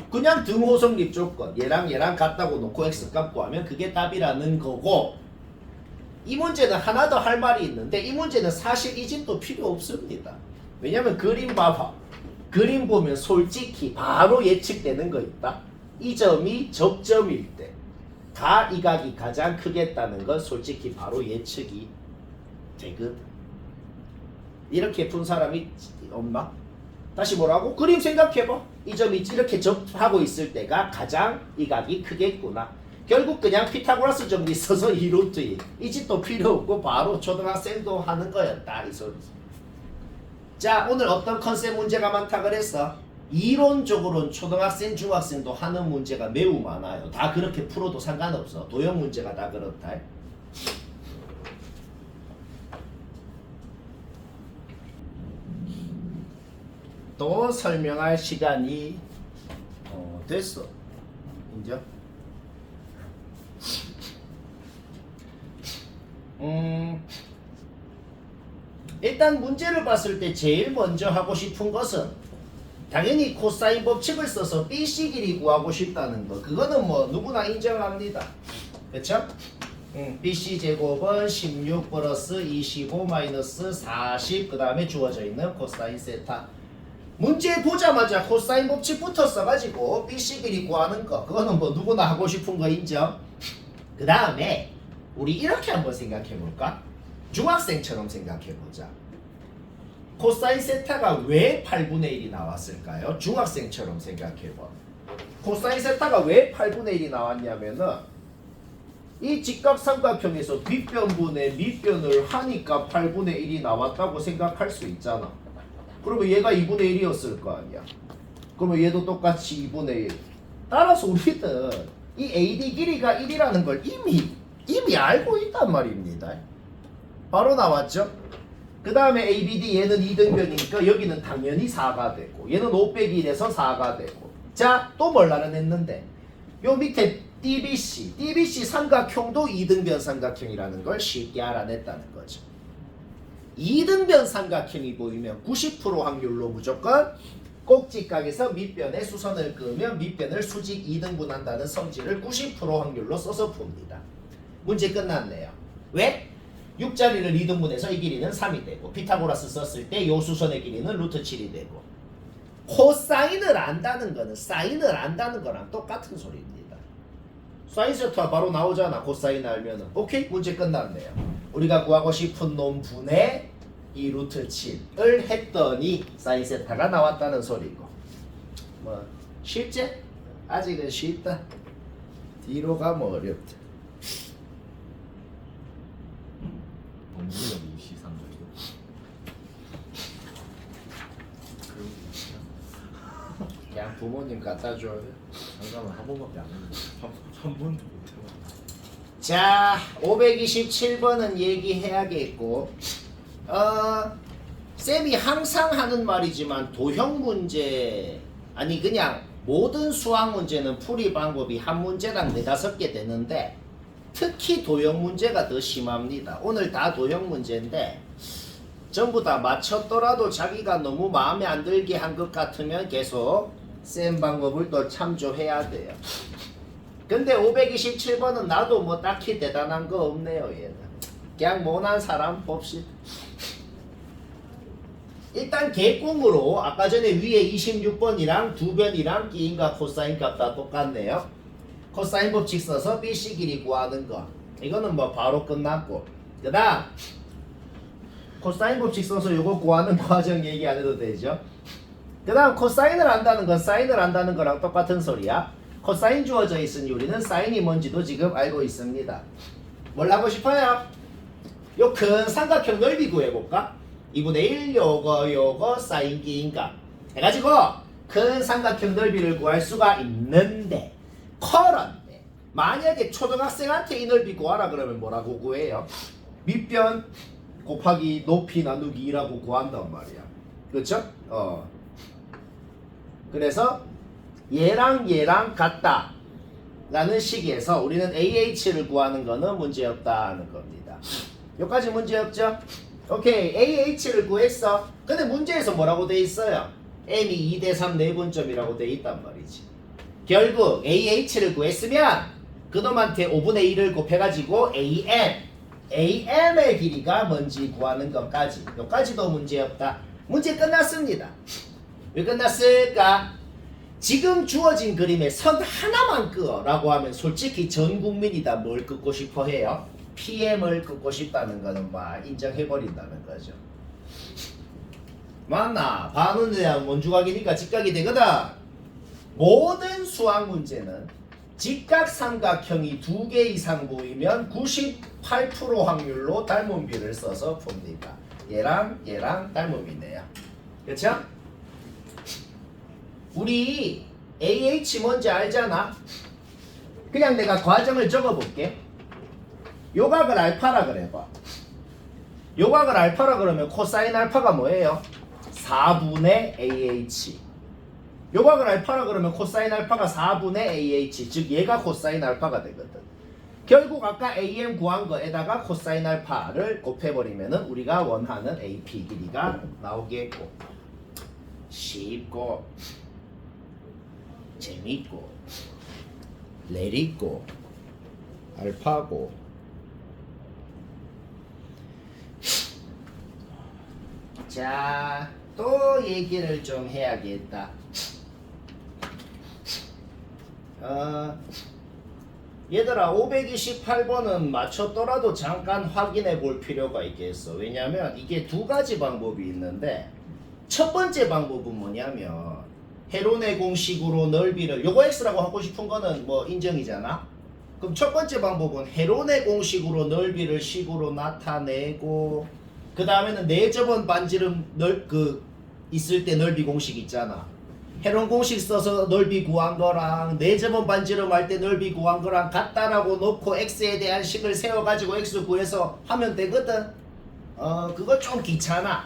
그냥 등호 성립 조건 얘랑 같다고 놓고 x값 구하면 그게 답이라는 거고 이 문제는 하나 더 할 말이 있는데 이 문제는 사실 이 집도 필요 없습니다. 왜냐면 그림 봐봐. 그림 보면 솔직히 바로 예측되는 거 있다. 이 점이 접점일 때 이 각이 가장 크겠다는 건 솔직히 바로 예측이 되거든. 이렇게 푼 사람이 없나? 다시 뭐라고? 그림 생각해봐. 이 점이 이렇게 접하고 있을 때가 가장 이 각이 크겠구나. 결국 그냥 피타고라스 정리 써서 2루트 1. 이 집도 필요 없고 바로 초등학생도 하는 거였다. 이 소리지. 자, 오늘 어떤 컨셉 문제가 많다 그랬어? 이론적으로는 초등학생, 중학생도 하는 문제가 매우 많아요. 다 그렇게 풀어도 상관없어. 도형 문제가 다 그렇다. 또 설명할 시간이 됐어. 인정? 일단 문제를 봤을 때 제일 먼저 하고 싶은 것은 당연히 코사인 법칙을 써서 BC 길이 구하고 싶다는 거. 그거는 뭐 누구나 인정합니다. 그쵸? BC 제곱은 16 플러스 25 마이너스 40 그 다음에 주어져 있는 코사인 세타. 문제 보자마자 코사인 법칙부터 써가지고 BC 길이 구하는 거. 그거는 뭐 누구나 하고 싶은 거 인정? 그 다음에 우리 이렇게 한번 생각해 볼까? 중학생처럼 생각해 보자. 코사인 세타가 왜 8분의 1이 나왔을까요? 중학생처럼 생각해 봐. 코사인 세타가 왜 8분의 1이 나왔냐면은 이 직각삼각형에서 뒷변분의 밑변을 하니까 8분의 1이 나왔다고 생각할 수 있잖아. 그러면 얘가 2분의 1이었을 거 아니야. 그러면 얘도 똑같이 2분의 1. 따라서 우리는 이 AD 길이가 1이라는 걸 이미 알고 있단 말입니다. 바로 나왔죠? 그 다음에 ABD 얘는 2등변이니까 여기는 당연히 4가 되고 얘는 5 빼기 1에서 4가 되고 자, 또 뭘 알아냈는데 요 밑에 DBC 삼각형도 2등변 삼각형이라는 걸 쉽게 알아냈다는 거죠. 2등변 삼각형이 보이면 90% 확률로 무조건 꼭지각에서 밑변에 수선을 그으면 밑변을 수직 2등분한다는 성질을 90% 확률로 써서 풉니다. 문제 끝났네요. 왜? 6자리를 2등분해서 이 길이는 3이 되고 피타고라스 썼을 때 요 수선의 길이는 루트 7이 되고 코사인을 안다는 거는 사인을 안다는 거랑 똑같은 소리입니다. 사인 세타 바로 나오잖아. 코사인 알면은. 오케이? 문제 끝났네요. 우리가 구하고 싶은 놈분의 이 루트 7을 했더니 사인 세타가 나왔다는 소리고 뭐 쉽지? 아직은 쉽다. 뒤로 가면 어렵다. 무력이 시상적이고 그냥 부모님 갖다 줘요. 잠깐만 한 번밖에 안 했는데 한 번도 못 해봤어. 자, 527번은 얘기해야겠고 쌤이 항상 하는 말이지만 도형 문제 아니 그냥 모든 수학 문제는 풀이 방법이 한 문제당 4-5개 되는데 특히 도형 문제가 더 심합니다. 오늘 다 도형 문제인데 전부 다 맞췄더라도 자기가 너무 마음에 안 들게 한 것 같으면 계속 쌤 방법을 또 참조해야 돼요. 근데 527번은 나도 뭐 딱히 대단한 거 없네요. 얘는 그냥 모난 사람 봅시다. 일단 개꿈으로 아까 전에 위에 26번이랑 두 변이랑 기인과 코사인 값 다 똑같네요. 코사인 법칙 써서 BC 길이 구하는 거 이거는 뭐 바로 끝났고 그 다음 코사인 법칙 써서 요거 구하는 과정 얘기 안 해도 되죠. 그 다음 코사인을 안다는 건 사인을 안다는 거랑 똑같은 소리야. 코사인 주어져 있으니 우리는 사인이 뭔지도 지금 알고 있습니다. 뭘 하고 싶어요? 요 큰 삼각형 넓이 구해볼까? 2분의 1 요거 사인 기인값 해가지고 큰 삼각형 넓이를 구할 수가 있는데 커런데 만약에 초등학생한테 이 넓이 구하라 그러면 뭐라고 구해요? 밑변 곱하기 높이 나누기 2라고 구한단 말이야. 그렇죠? 그래서 얘랑 같다 라는 식에서 우리는 AH를 구하는 거는 문제없다는 겁니다. 여기까지 문제없죠? 오케이, AH를 구했어. 근데 문제에서 뭐라고 돼 있어요? M이 2대3 내분점이라고 돼 있단 말이지. 결국 AH를 구했으면 그놈한테 5분의 1을 곱해가지고 AM의 길이가 뭔지 구하는 것까지. 여기까지도 문제없다. 문제 끝났습니다. 왜 끝났을까? 지금 주어진 그림에 선 하나만 그어 라고 하면 솔직히 전 국민이 다 뭘 긋고 싶어 해요? PM을 긋고 싶다는 거는 막 인정해버린다는 거죠. 맞나? 반원에 대한 원주각이니까 직각이 되거든. 모든 수학 문제는 직각삼각형이 2개 이상 보이면 98% 확률로 닮은비를 써서 풉니다. 얘랑 닮은비네요. 그쵸? 우리 AH 뭔지 알잖아? 그냥 내가 과정을 적어볼게. 요각을 알파라 그래봐. 요각을 알파라 그러면 코사인 알파가 뭐예요? 4분의 AH. 요각을 알파라 그러면 코사인 알파가 4분의 AH. 즉 얘가 코사인 알파가 되거든. 결국 아까 AM 구한 거에다가 코사인 알파를 곱해버리면은 우리가 원하는 AP 길이가 나오겠고, 쉽고 재밌고 내리고 알파고. 자, 또 얘기를 좀 해야겠다. 얘들아, 528번은 맞췄더라도 잠깐 확인해 볼 필요가 있겠어. 왜냐면 이게 두 가지 방법이 있는데, 첫 번째 방법은 뭐냐면 헤론의 공식으로 넓이를, 요거 x라고 하고 싶은 거는 뭐 인정이잖아. 그럼 첫 번째 방법은 헤론의 공식으로 넓이를 식으로 나타내고, 그 다음에는 내접원 반지름 있을 때 넓이 공식 있잖아. 헤론 공식 써서 넓이 구한 거랑 내접원 반지름 할 때 넓이 구한 거랑 같다라고 놓고 x에 대한 식을 세워가지고 x 구해서 하면 되거든. 그거 좀 귀찮아.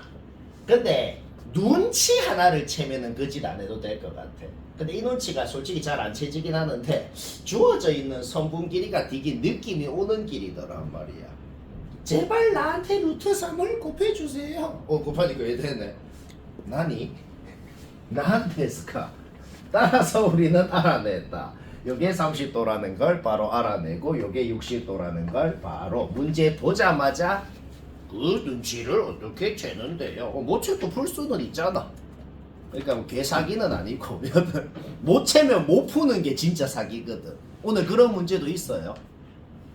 근데 눈치 하나를 채면은 그 짓 안 해도 될 것 같아. 근데 이 눈치가 솔직히 잘 안 채지긴 하는데, 주어져 있는 성분 길이가 되게 느낌이 오는 길이더란 말이야. 제발 나한테 루트 3을 곱해주세요. 곱하니까 왜 되네. 나니? 나한테스까. 따라서 우리는 알아냈다. 요게 30도라는 걸 바로 알아내고, 요게 60도라는 걸 바로 문제 보자마자 그 눈치를 어떻게 채는데요? 못 채도 풀 수는 있잖아. 그러니까 뭐 개사기는 아니고 못 채면 못 푸는 게 진짜 사기거든. 오늘 그런 문제도 있어요.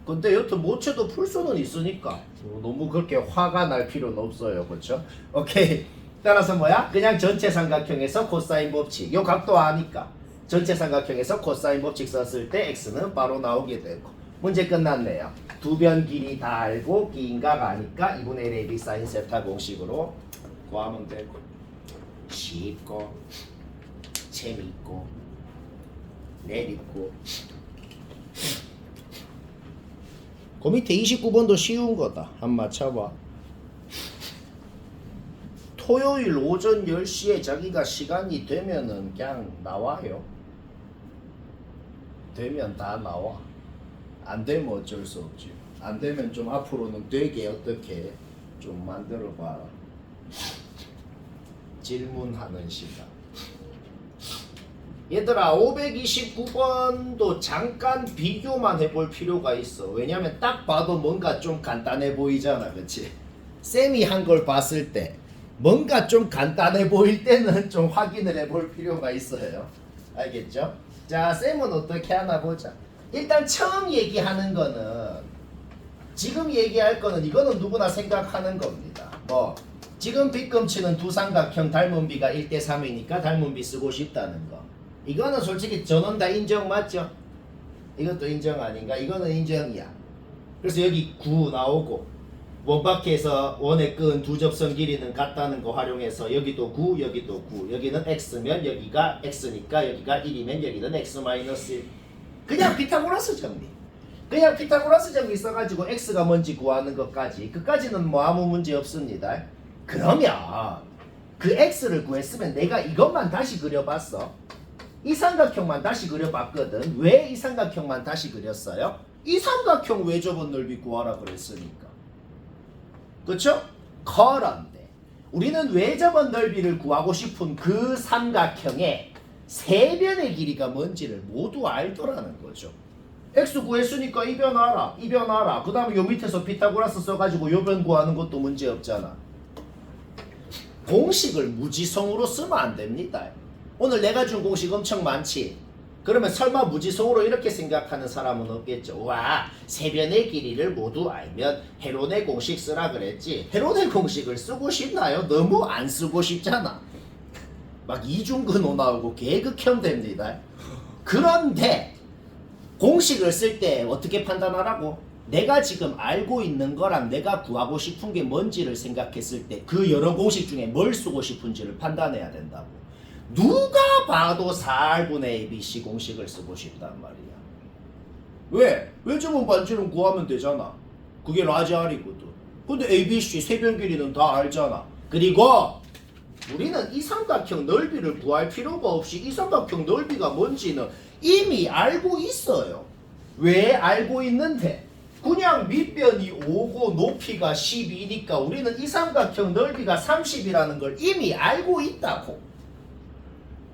근데 여튼 못 채도 풀 수는 있으니까 너무 그렇게 화가 날 필요는 없어요. 그렇죠? 오케이. 따라서 뭐야? 그냥 전체 삼각형에서 코사인 법칙. 요 각도 아니까 전체 삼각형에서 코사인 법칙 썼을 때 x는 바로 나오게 되고, 문제 끝났네요. 두 변 길이 다 알고 기인각 아니까 2분의 1 AB 사인 세타 공식으로 구하면 되고, 쉽고 재밌고 내리고. 그 밑에 29번도 쉬운 거다. 한번 맞춰봐. 토요일 오전 10시에 자기가 시간이 되면은 그냥 나와요. 되면 다 나와. 안 되면 어쩔 수 없지. 안 되면 좀 앞으로는 되게 어떻게 좀 만들어 봐라. 질문하는 시간. 얘들아, 529번도 잠깐 비교만 해볼 필요가 있어. 왜냐면 딱 봐도 뭔가 좀 간단해 보이잖아. 그치? 쌤이 한 걸 봤을 때 뭔가 좀 간단해 보일 때는 좀 확인을 해볼 필요가 있어요. 알겠죠? 자, 쌤은 어떻게 하나 보자. 일단 처음 얘기하는 거는, 지금 얘기할 거는 이거는 누구나 생각하는 겁니다. 뭐 지금 빗금치는 두 삼각형 닮은 비가 1대 3이니까 닮은 비 쓰고 싶다는 거. 이거는 솔직히 저는 다 인정 맞죠? 이것도 인정 아닌가? 이거는 인정이야. 그래서 여기 9 나오고, 원바퀴에서 원의 끈 두 접선 길이는 같다는 거 활용해서 여기도 9, 여기도 9. 여기는 x면 여기가 x니까 여기가 1이면 여기는 x-1. 그냥 피타고라스 정리. 그냥 피타고라스 정리 써가지고 x가 뭔지 구하는 것까지. 그까지는 뭐 아무 문제 없습니다. 그러면 그 x를 구했으면 내가 이것만 다시 그려봤어. 이 삼각형만 다시 그려봤거든. 왜 이 삼각형만 다시 그렸어요? 이 삼각형 외접원 넓이 구하라 그랬으니까. 그쵸? 그런데 우리는 외접원 넓이를 구하고 싶은 그 삼각형의 세 변의 길이가 뭔지를 모두 알더라는 거죠. x 구했으니까 이 변 알아. 이 변 알아. 그 다음에 요 밑에서 피타고라스 써가지고 요 변 구하는 것도 문제 없잖아. 공식을 무지성으로 쓰면 안 됩니다. 오늘 내가 준 공식 엄청 많지? 그러면 설마 무지성으로 이렇게 생각하는 사람은 없겠죠. 와, 세 변의 길이를 모두 알면 헤론의 공식 쓰라 그랬지. 헤론의 공식을 쓰고 싶나요? 너무 안 쓰고 싶잖아. 막 이중근호 나오고 개극혐 됩니다. 그런데 공식을 쓸 때 어떻게 판단하라고? 내가 지금 알고 있는 거랑 내가 구하고 싶은 게 뭔지를 생각했을 때 그 여러 공식 중에 뭘 쓰고 싶은지를 판단해야 된다고. 누가 봐도 4R분의 ABC 공식을 쓰고 싶단 말이야. 왜? 외접은 반지름 구하면 되잖아. 그게 라지 R이거든. 근데 ABC 세변 길이는 다 알잖아. 그리고 우리는 이 삼각형 넓이를 구할 필요가 없이 이 삼각형 넓이가 뭔지는 이미 알고 있어요. 왜 알고 있는데? 그냥 밑변이 5고 높이가 12니까 우리는 이 삼각형 넓이가 30이라는 걸 이미 알고 있다고.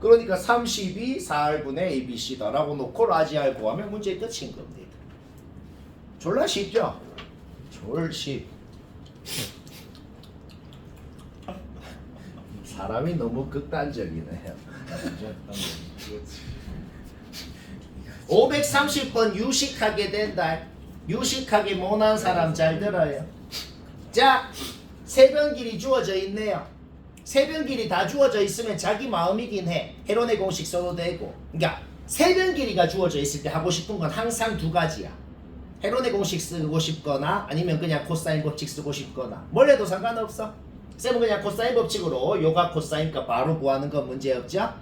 그러니까 32 4R분의 ABC다 라고 놓고 라지 R 구하면 문제의 끝인 겁니다. 졸라 쉽죠? 졸쉽. 사람이 너무 극단적이네요. 530번 유식하게 된다. 유식하게 못한 사람 잘 들어요. 자, 세변 길이 주어져 있네요. 세변 길이 다 주어져 있으면 자기 마음이긴 해. 헤론의 공식 써도 되고. 그러니까 세변 길이가 주어져 있을 때 하고 싶은 건 항상 두 가지야. 헤론의 공식 쓰고 싶거나 아니면 그냥 코사인 법칙 쓰고 싶거나 뭘 해도 상관없어. 쌤은 그냥 코사인 법칙으로 요가 코사인값 바로 구하는 건 문제없죠?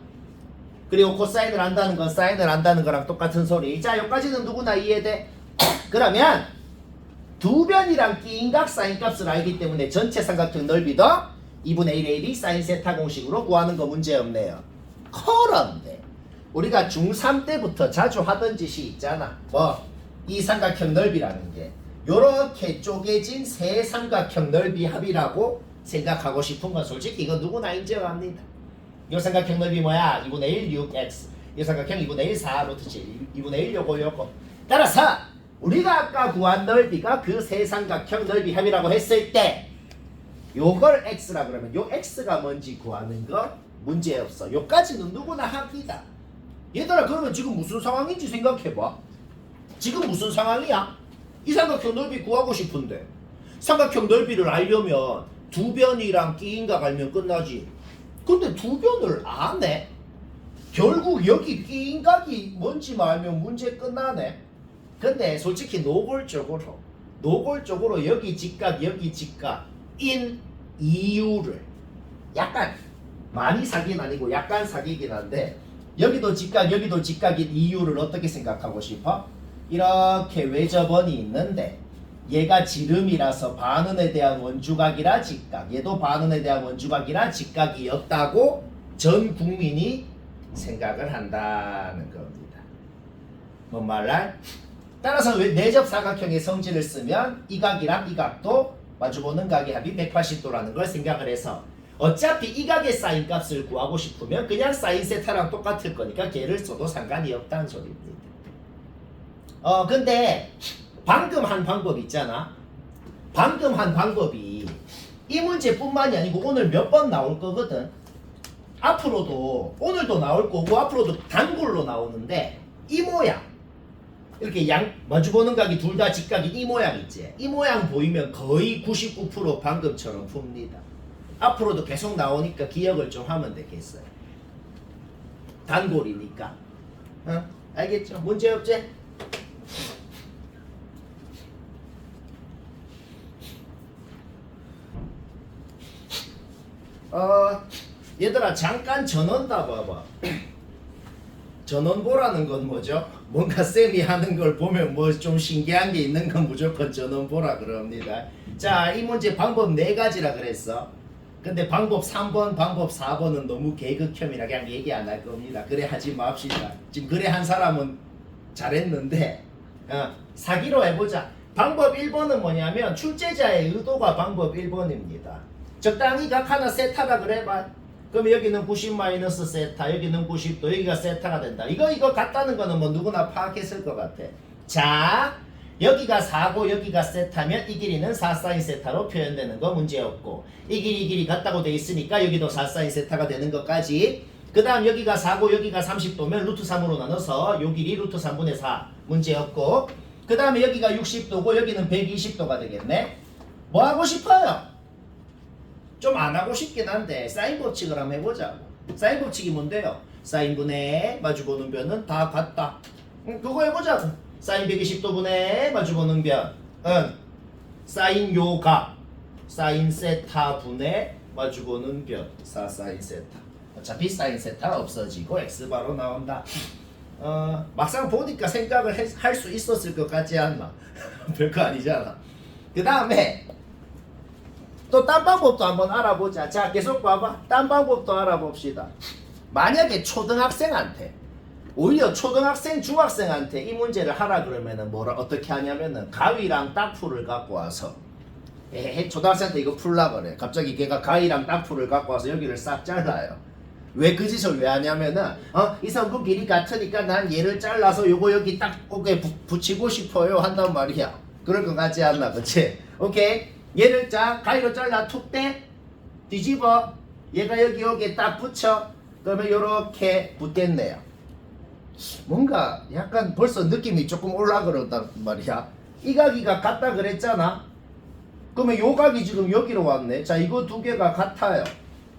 그리고 코사인을 안다는 건 사인을 안다는 거랑 똑같은 소리. 자, 여기까지는 누구나 이해돼? 그러면 두 변이랑 끼인각 사인값을 알기 때문에 전체 삼각형 넓이도 2분의 1 AB 사인 세타 공식으로 구하는 거 문제없네요. 그런데 우리가 중3 때부터 자주 하던 짓이 있잖아. 뭐? 이 삼각형 넓이라는 게 요렇게 쪼개진 세 삼각형 넓이 합이라고 생각하고 싶은 건 솔직히 이건 누구나 인정합니다. 요 삼각형 넓이 뭐야? 2분의 1 6x. 요 삼각형 2분의 1 4 루트 7. 2분의 1 요거. 따라서 우리가 아까 구한 넓이가 그 세 삼각형 넓이 합이라고 했을 때 요걸 x라 그러면 요 x가 뭔지 구하는 거 문제없어. 요까지는 누구나 합니다. 얘들아, 그러면 지금 무슨 상황인지 생각해봐. 지금 무슨 상황이야? 이 삼각형 넓이 구하고 싶은데 삼각형 넓이를 알려면 두 변이랑 끼인각 알면 끝나지. 근데 두 변을 안 해? 결국 여기 끼인각이 뭔지만 알면 문제 끝나네. 근데 솔직히 노골적으로 여기 직각 인 이유를 약간 많이 사긴 아니고 약간 사기긴 한데 여기도 직각인 이유를 어떻게 생각하고 싶어? 이렇게 외접원이 있는데 얘가 지름이라서 반원에 대한 원주각이라 직각, 얘도 반원에 대한 원주각이라 직각이었다고 전 국민이 생각을 한다는 겁니다. 뭔 말날? 따라서 내접 사각형의 성질을 쓰면 이 각이랑 이 각도 마주보는 각의 합이 180도라는 걸 생각을 해서 어차피 이 각의 사인 값을 구하고 싶으면 그냥 사인 세타랑 똑같을 거니까 걔를 써도 상관이 없다는 소리입니다. 근데 방금 한 방법 있잖아. 방금 한 방법이 이 문제뿐만이 아니고 오늘 몇 번 나올 거거든. 앞으로도 오늘도 나올 거고 앞으로도 단골로 나오는데 이 모양 이렇게 마주보는 각이 둘 다 직각인 이 모양 있지. 이 모양 보이면 거의 99% 방금처럼 풉니다. 앞으로도 계속 나오니까 기억을 좀 하면 되겠어요. 단골이니까. 알겠죠? 문제 없지? 얘들아, 잠깐 전원 다 봐봐. 전원 보라는 건 뭐죠? 뭔가 쌤이 하는 걸 보면 뭐 좀 신기한 게 있는 건 무조건 전원 보라 그럽니다. 자, 이 문제 방법 4가지라 그랬어. 근데 방법 3번, 방법 4번은 너무 개극혐이라 그냥 얘기 안 할 겁니다. 그래 하지 맙시다. 지금 그래 한 사람은 잘했는데 사기로 해보자. 방법 1번은 뭐냐면 출제자의 의도가 방법 1번입니다. 적당히 각 하나 세타가 그래봐. 그럼 여기는 90 마이너스 세타, 여기는 90도, 여기가 세타가 된다. 이거 같다는 거는 뭐 누구나 파악했을 것 같아. 자, 여기가 4고 여기가 세타면 이 길이는 4 사인 세타로 표현되는 거 문제없고, 이 길이 같다고 돼 있으니까 여기도 4 사인 세타가 되는 것까지. 그 다음 여기가 4고 여기가 30도면 루트 3으로 나눠서 요 길이 루트 3분의 4 문제없고, 그 다음에 여기가 60도고 여기는 120도가 되겠네. 뭐 하고 싶어요? 좀 안 하고 싶긴 한데 사인 법칙을 한번 해보자고. 사인 법칙이 뭔데요? 사인분의 마주보는 변은 다 같다. 그거 해보자고. 사인 120도분의 마주보는 변 사인 요각 사인 세타 분의 마주보는 변 4 사인 세타. 어차피 사인 세타 없어지고 x바로 나온다. 막상 보니까 생각을 할 수 있었을 것 같지 않나? 별거 아니잖아. 그 다음에 또 딴 방법도 한번 알아보자. 자, 계속 봐봐. 딴 방법도 알아봅시다. 만약에 초등학생한테, 오히려 초등학생, 중학생한테 이 문제를 하라 그러면은 어떻게 하냐면은 가위랑 딱풀을 갖고 와서 초등학생한테 이거 풀라 그래. 갑자기 걔가 가위랑 딱풀을 갖고 와서 여기를 싹 잘라요. 왜 그 짓을 왜 하냐면은 이 성분 길이 같으니까 난 얘를 잘라서 요거 여기 딱 오게 붙이고 싶어요 한단 말이야. 그럴 것 같지 않나, 그치? 오케이. 얘를 가위로 잘라 툭 떼, 뒤집어, 얘가 여기에 딱 붙여. 그러면 요렇게 붙겠네요. 뭔가 약간 벌써 느낌이 조금 올라 그런단 말이야. 이 각이가 같다 그랬잖아. 그러면 요 각이 지금 여기로 왔네. 자, 이거 두 개가 같아요.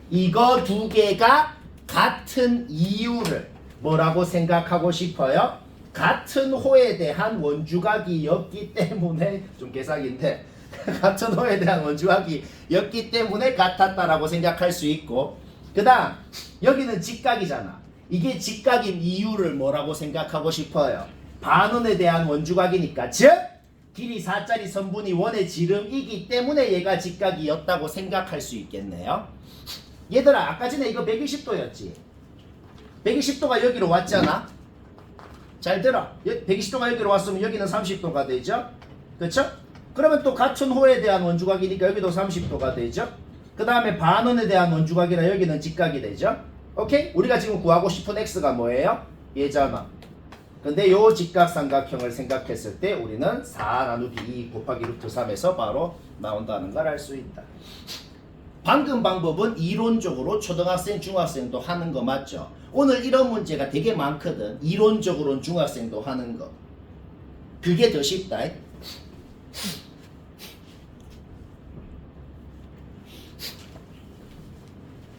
이거 두 개가 같은 이유를 뭐라고 생각하고 싶어요? 같은 호에 대한 원주각이었기 때문에, 좀 개사기인데 같은 호에 대한 원주각이었기 때문에 같았다라고 생각할 수 있고, 그 다음 여기는 직각이잖아. 이게 직각인 이유를 뭐라고 생각하고 싶어요? 반원에 대한 원주각이니까, 즉 길이 4짜리 선분이 원의 지름이기 때문에 얘가 직각이었다고 생각할 수 있겠네요. 얘들아, 아까 전에 이거 120도였지? 120도가 여기로 왔잖아? 잘 들어. 120도가 여기로 왔으면 여기는 30도가 되죠? 그쵸? 그러면 또 같은 호에 대한 원주각이니까 여기도 30도가 되죠? 그 다음에 반원에 대한 원주각이라 여기는 직각이 되죠? 오케이? 우리가 지금 구하고 싶은 x가 뭐예요? 얘잖아. 근데 요 직각삼각형을 생각했을 때 우리는 4 나누기 2 곱하기 루트 3에서 바로 나온다는 걸 알 수 있다. 방금 방법은 이론적으로 초등학생, 중학생도 하는 거 맞죠? 오늘 이런 문제가 되게 많거든. 이론적으로는 중학생도 하는 거. 그게 더 쉽다.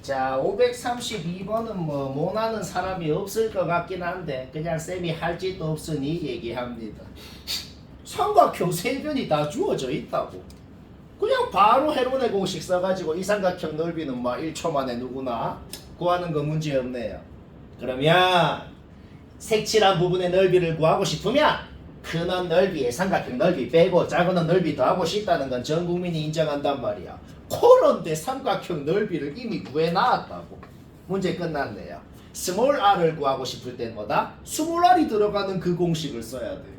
자, 532번은 뭐 못하는 사람이 없을 것 같긴 한데 그냥 쌤이 할 짓도 없으니 얘기합니다. 삼각형 세 변이 다 주어져 있다고. 그냥 바로 헤론의 공식 써가지고 이 삼각형 넓이는 뭐 1초 만에 누구나 구하는 거 문제 없네요. 그러면 색칠한 부분의 넓이를 구하고 싶으면 큰 원 넓이에 삼각형 넓이 빼고 작은 원 넓이 더하고 싶다는 건 전 국민이 인정한단 말이야. 그런데 삼각형 넓이를 이미 구해놨다고. 문제 끝났네요. 스몰 r을 구하고 싶을 땐 뭐다? 스몰 r이 들어가는 그 공식을 써야 되고,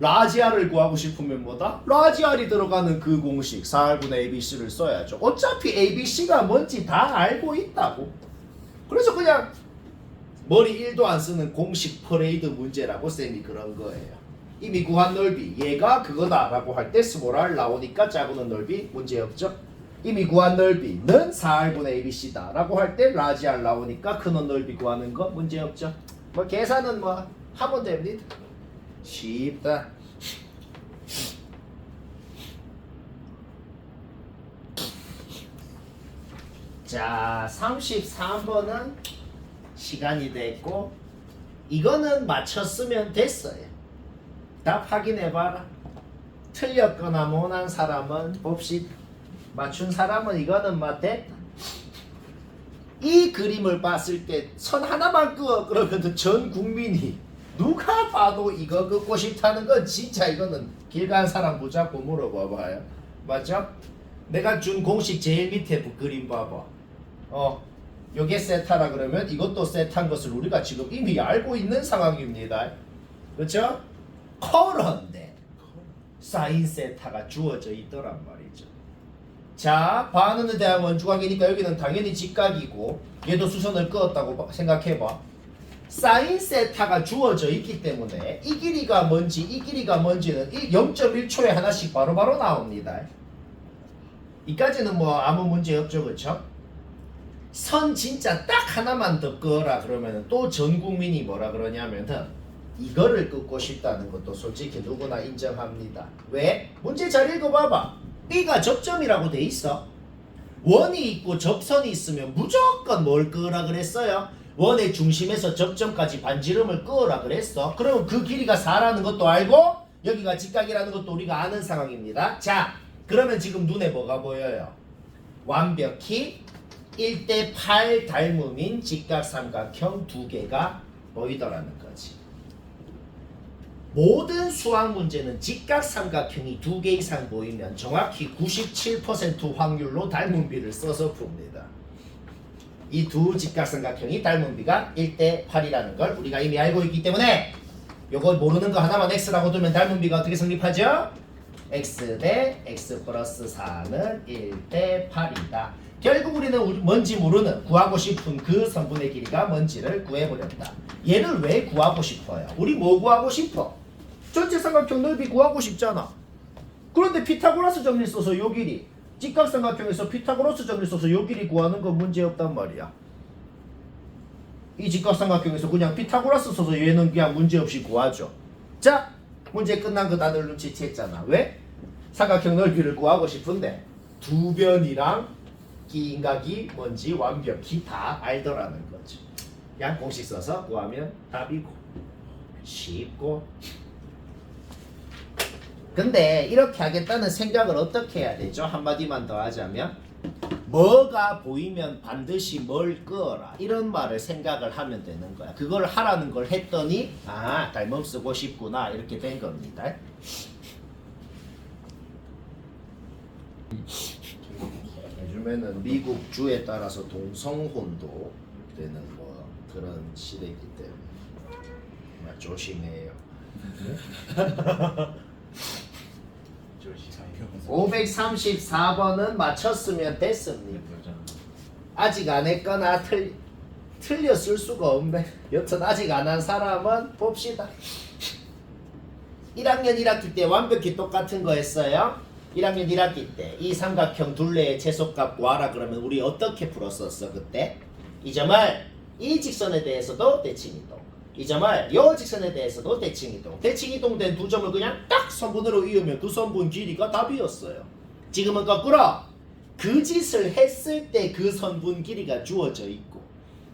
라지 r을 구하고 싶으면 뭐다? 라지 r이 들어가는 그 공식 4r분의 abc를 써야죠. 어차피 abc가 뭔지 다 알고 있다고. 그래서 그냥 머리 1도 안 쓰는 공식 퍼레이드 문제라고 쌤이 그런 거예요. 이미 구한 넓이 얘가 그거다 라고 할 때 스몰 r 나오니까 작은 원 넓이 문제 없죠. 이미 구한 넓이는 4r분의 abc다 라고 할 때 라지 r 나오니까 큰 원 넓이 구하는 거 문제 없죠. 뭐 계산은 뭐 하면 됩니다. 쉽다. 자, 33번은 시간이 됐고, 이거는 맞췄으면 됐어요. 답 확인해봐라. 틀렸거나 못한 사람은 봅시다. 맞춘 사람은 이거는 됐다. 이 그림을 봤을 때 선 하나만 그어 그러면 전 국민이 누가 봐도 이거 긋고 싶다는 건 진짜 이거는 길 간 사람 붙잡고 물어봐봐요. 맞죠? 내가 준 공식 제일 밑에 그림 봐봐. 요게 세타라 그러면 이것도 세타인 것을 우리가 지금 이미 알고 있는 상황입니다. 그렇죠? 그런데 사인 세타가 주어져 있더란 말이죠. 자, 반원에 대한 원주각이니까 여기는 당연히 직각이고 얘도 수선을 그었다고 생각해봐. 사인 세타가 주어져 있기 때문에 이 길이가 뭔지 이 길이가 뭔지는 0.1초에 하나씩 바로바로 나옵니다. 이까지는 뭐 아무 문제 없죠, 그렇죠? 선 진짜 딱 하나만 더 그어라 그러면 또 전 국민이 뭐라 그러냐면은 이거를 긋고 싶다는 것도 솔직히 누구나 인정합니다. 왜? 문제 잘 읽어봐봐. B가 접점이라고 돼 있어. 원이 있고 접선이 있으면 무조건 뭘 그으라 그랬어요? 원의 중심에서 접점까지 반지름을 그으라 그랬어. 그러면 그 길이가 4라는 것도 알고 여기가 직각이라는 것도 우리가 아는 상황입니다. 자, 그러면 지금 눈에 뭐가 보여요? 완벽히 1대8 닮음인 직각삼각형 두 개가 보이더라는 거지. 모든 수학 문제는 직각삼각형이 두 개 이상 보이면 정확히 97% 확률로 닮은비를 써서 풉니다. 이 두 직각삼각형이 닮은비가 1대8이라는 걸 우리가 이미 알고 있기 때문에 요걸 모르는 거 하나만 x라고 두면 닮은비가 어떻게 성립하죠? x 대 x 플러스 4는 1대8이다. 결국 우리는 뭔지 모르는 구하고 싶은 그 선분의 길이가 뭔지를 구해버렸다. 얘를 왜 구하고 싶어요? 우리 뭐 구하고 싶어? 전체 삼각형 넓이 구하고 싶잖아. 그런데 피타고라스 정리 써서 요 길이, 직각삼각형에서 피타고라스 정리 써서 요 길이 구하는 건 문제 없단 말이야. 이 직각삼각형에서 그냥 피타고라스 써서 얘는 그냥 문제없이 구하죠. 자, 문제 끝난 거 다들 눈치챘잖아. 왜? 삼각형 넓이를 구하고 싶은데 두 변이랑 기인각이 뭔지 완벽히 다 알더라는 거죠. 그냥 공식 써서 구하면 답이고 쉽고. 근데 이렇게 하겠다는 생각을 어떻게 해야 되죠? 한마디만 더 하자면 뭐가 보이면 반드시 뭘 끄어라, 이런 말을 생각을 하면 되는 거야. 그걸 하라는 걸 했더니 아, 닮음 쓰고 싶구나, 이렇게 된 겁니다. 요즘에는 미국 주에 따라서 동성혼도 되는 뭐 그런 시대이기 때문에 정말 조심해요. 534번은 맞췄으면 됐습니다. 아직 안 했거나 틀렸을 수가 없네. 여튼 아직 안 한 사람은 봅시다. 1학년 1학기 때 완벽히 똑같은 거 했어요. 1학년 1학기 때 이 삼각형 둘레의 최소값 구하라 그러면 우리 어떻게 풀었었어 그때? 이 점을 이 직선에 대해서도 대칭이동, 이 점을 요 직선에 대해서도 대칭이동, 대칭이동된 두 점을 그냥 딱 선분으로 이으면 그 선분 길이가 답이었어요. 지금은 거꾸로 그 짓을 했을 때 그 선분 길이가 주어져 있고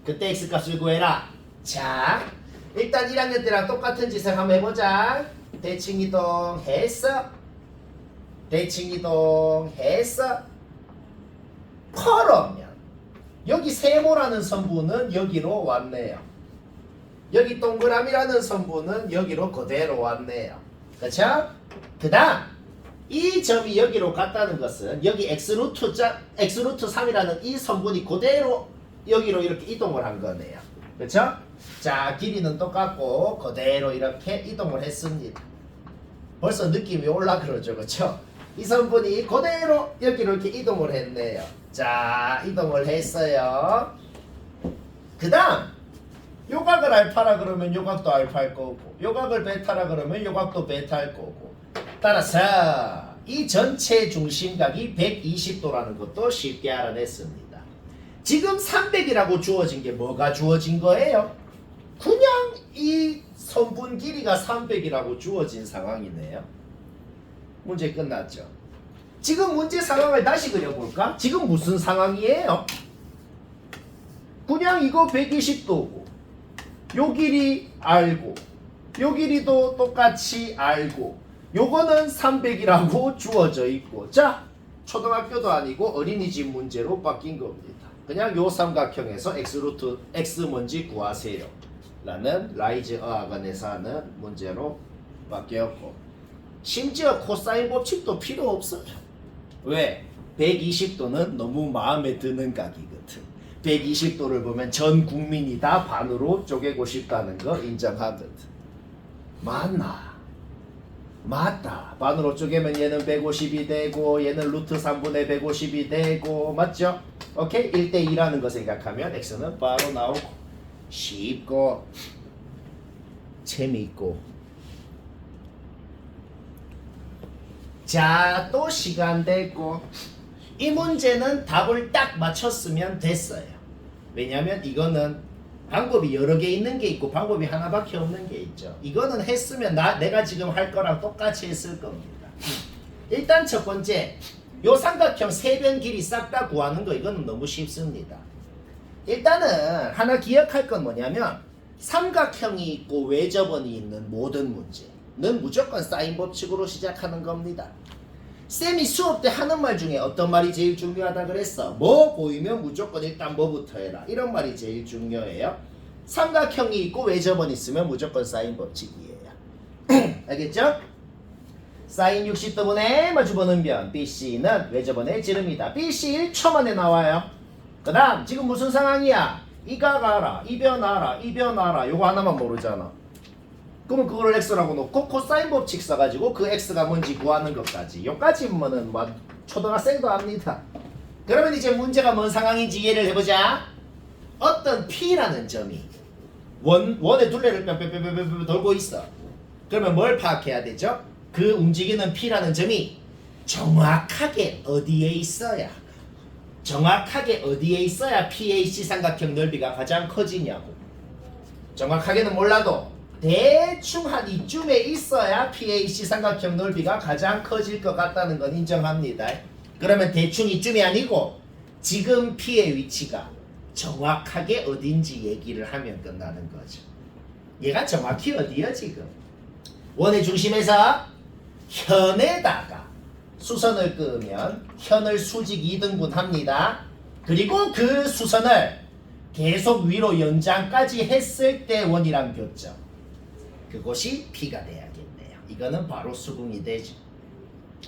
그때 x값을 구해라. 자, 일단 1학년 때랑 똑같은 짓을 한번 해보자. 대칭이동 했어. 대칭이동 했어. 그러면 여기 세모라는 선분은 여기로 왔네요. 여기 동그라미라는 선분은 여기로 그대로 왔네요. 그쵸? 그 다음 이 점이 여기로 갔다는 것은 여기 x루트 3이라는 이 선분이 그대로 여기로 이렇게 이동을 한 거네요. 그쵸? 자, 길이는 똑같고 그대로 이렇게 이동을 했습니다. 벌써 느낌이 올라 그러죠. 그쵸? 이 선분이 그대로 여기로 이렇게 이동을 했네요. 자, 이동을 했어요. 그 다음 요각을 알파라 그러면 요각도 알파일 거고, 요각을 베타라 그러면 요각도 베타일 거고, 따라서 이 전체 중심각이 120도라는 것도 쉽게 알아냈습니다. 지금 300이라고 주어진 게 뭐가 주어진 거예요? 그냥 이 선분 길이가 300이라고 주어진 상황이네요. 문제 끝났죠? 지금 문제 상황을 다시 그려볼까? 지금 무슨 상황이에요? 그냥 이거 120도고 요 길이 알고 요 길이도 똑같이 알고 요거는 300이라고 주어져 있고, 자, 초등학교도 아니고 어린이집 문제로 바뀐 겁니다. 그냥 요 삼각형에서 x 뭔지 구하세요 라는 라이즈 어학원에서 하는 문제로 바뀌었고, 심지어 코사인 법칙도 필요 없어요. 왜? 120도는 너무 마음에 드는 각이거든. 120도를 보면 전 국민이 다 반으로 쪼개고 싶다는 거 인정하거든. 맞나? 맞다. 반으로 쪼개면 얘는 150이 되고 얘는 루트 3분의 150이 되고, 맞죠? 오케이? 1대2라는 거 생각하면 x는 바로 나오고 쉽고 재미있고. 자, 또 시간 됐고 이 문제는 답을 딱 맞췄으면 됐어요. 왜냐면 이거는 방법이 여러 개 있는 게 있고 방법이 하나밖에 없는 게 있죠. 이거는 했으면 내가 지금 할 거랑 똑같이 했을 겁니다. 일단 첫 번째, 요 삼각형 세변 길이 싹 다 구하는 거, 이거는 너무 쉽습니다. 일단은 하나 기억할 건 뭐냐면 삼각형이 있고 외접원이 있는 모든 문제, 무조건 사인 법칙으로 시작하는 겁니다. 쌤이 수업 때 하는 말 중에 어떤 말이 제일 중요하다 그랬어? 뭐 보이면 무조건 일단 뭐부터 해라. 이런 말이 제일 중요해요. 삼각형이 있고 외접원 있으면 무조건 사인 법칙이에요. 알겠죠? 사인 60도분의 마주보는 변 BC는 외접원의 지름이다. BC 1초 만에 나와요. 그 다음 지금 무슨 상황이야? 이각 알아, 이 변 알아, 이 변 알아. 요거 하나만 모르잖아. 그러면 그거를 x라고 놓고 코사인 법칙 써가지고 그 x가 뭔지 구하는 것까지. 요까지면은 뭐 초등학생도 압니다. 그러면 이제 문제가 뭔 상황인지 이해를 해보자. 어떤 P라는 점이 원의 둘레를 뿅뿅뿅뿅뿅 돌고 있어. 그러면 뭘 파악해야 되죠? 그 움직이는 P라는 점이 정확하게 어디에 있어야 PAC 삼각형 넓이가 가장 커지냐고. 정확하게는 몰라도 대충 한 이쯤에 있어야 PAC 삼각형 넓이가 가장 커질 것 같다는 건 인정합니다. 그러면 대충 이쯤이 아니고 지금 P의 위치가 정확하게 어딘지 얘기를 하면 끝나는 거죠. 얘가 정확히 어디야 지금? 원의 중심에서 현에다가 수선을 끄면 현을 수직 2등분 합니다. 그리고 그 수선을 계속 위로 연장까지 했을 때 원이랑 교점. 그것이 P가 돼야겠네요. 이거는 바로 수긍이 되죠.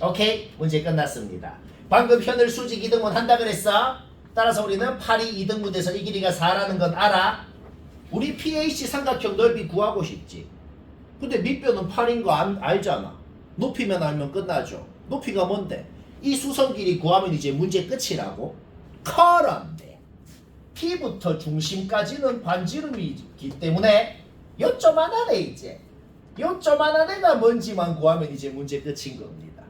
오케이, 문제 끝났습니다. 방금 현을 수직 2등분 한다 그랬어. 따라서 우리는 8이 2등분 돼서 이 길이가 4라는 건 알아. 우리 PAC 삼각형 넓이 구하고 싶지. 근데 밑변은 8인 거 알잖아. 높이만 알면 끝나죠. 높이가 뭔데? 이 수선 길이 구하면 이제 문제 끝이라고. 그런데 P부터 중심까지는 반지름이기 때문에 요점만 하네 이제. 요점만 하네가 뭔지만 구하면 이제 문제 끝인 겁니다.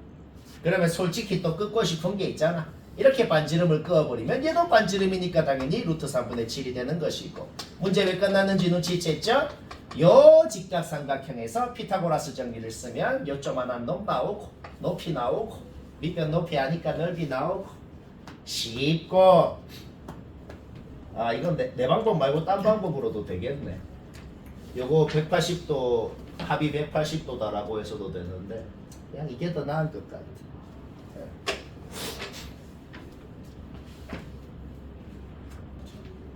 그러면 솔직히 또 끄고 싶은 게 있잖아. 이렇게 반지름을 그어버리면 얘도 반지름이니까 당연히 루트 3분의 7이 되는 것이고. 문제 왜 끝났는지 눈치챘죠? 요 직각삼각형에서 피타고라스 정리를 쓰면 요점만한 놈 나오고 높이 나오고 밑변 높이 하니까 넓이 나오고 쉽고. 아 이건 내 방법 말고 딴 방법으로도 되겠네. 요거 180도 합이 180도다라고 해서도 되는데 그냥 이게 더 나은 것 같아.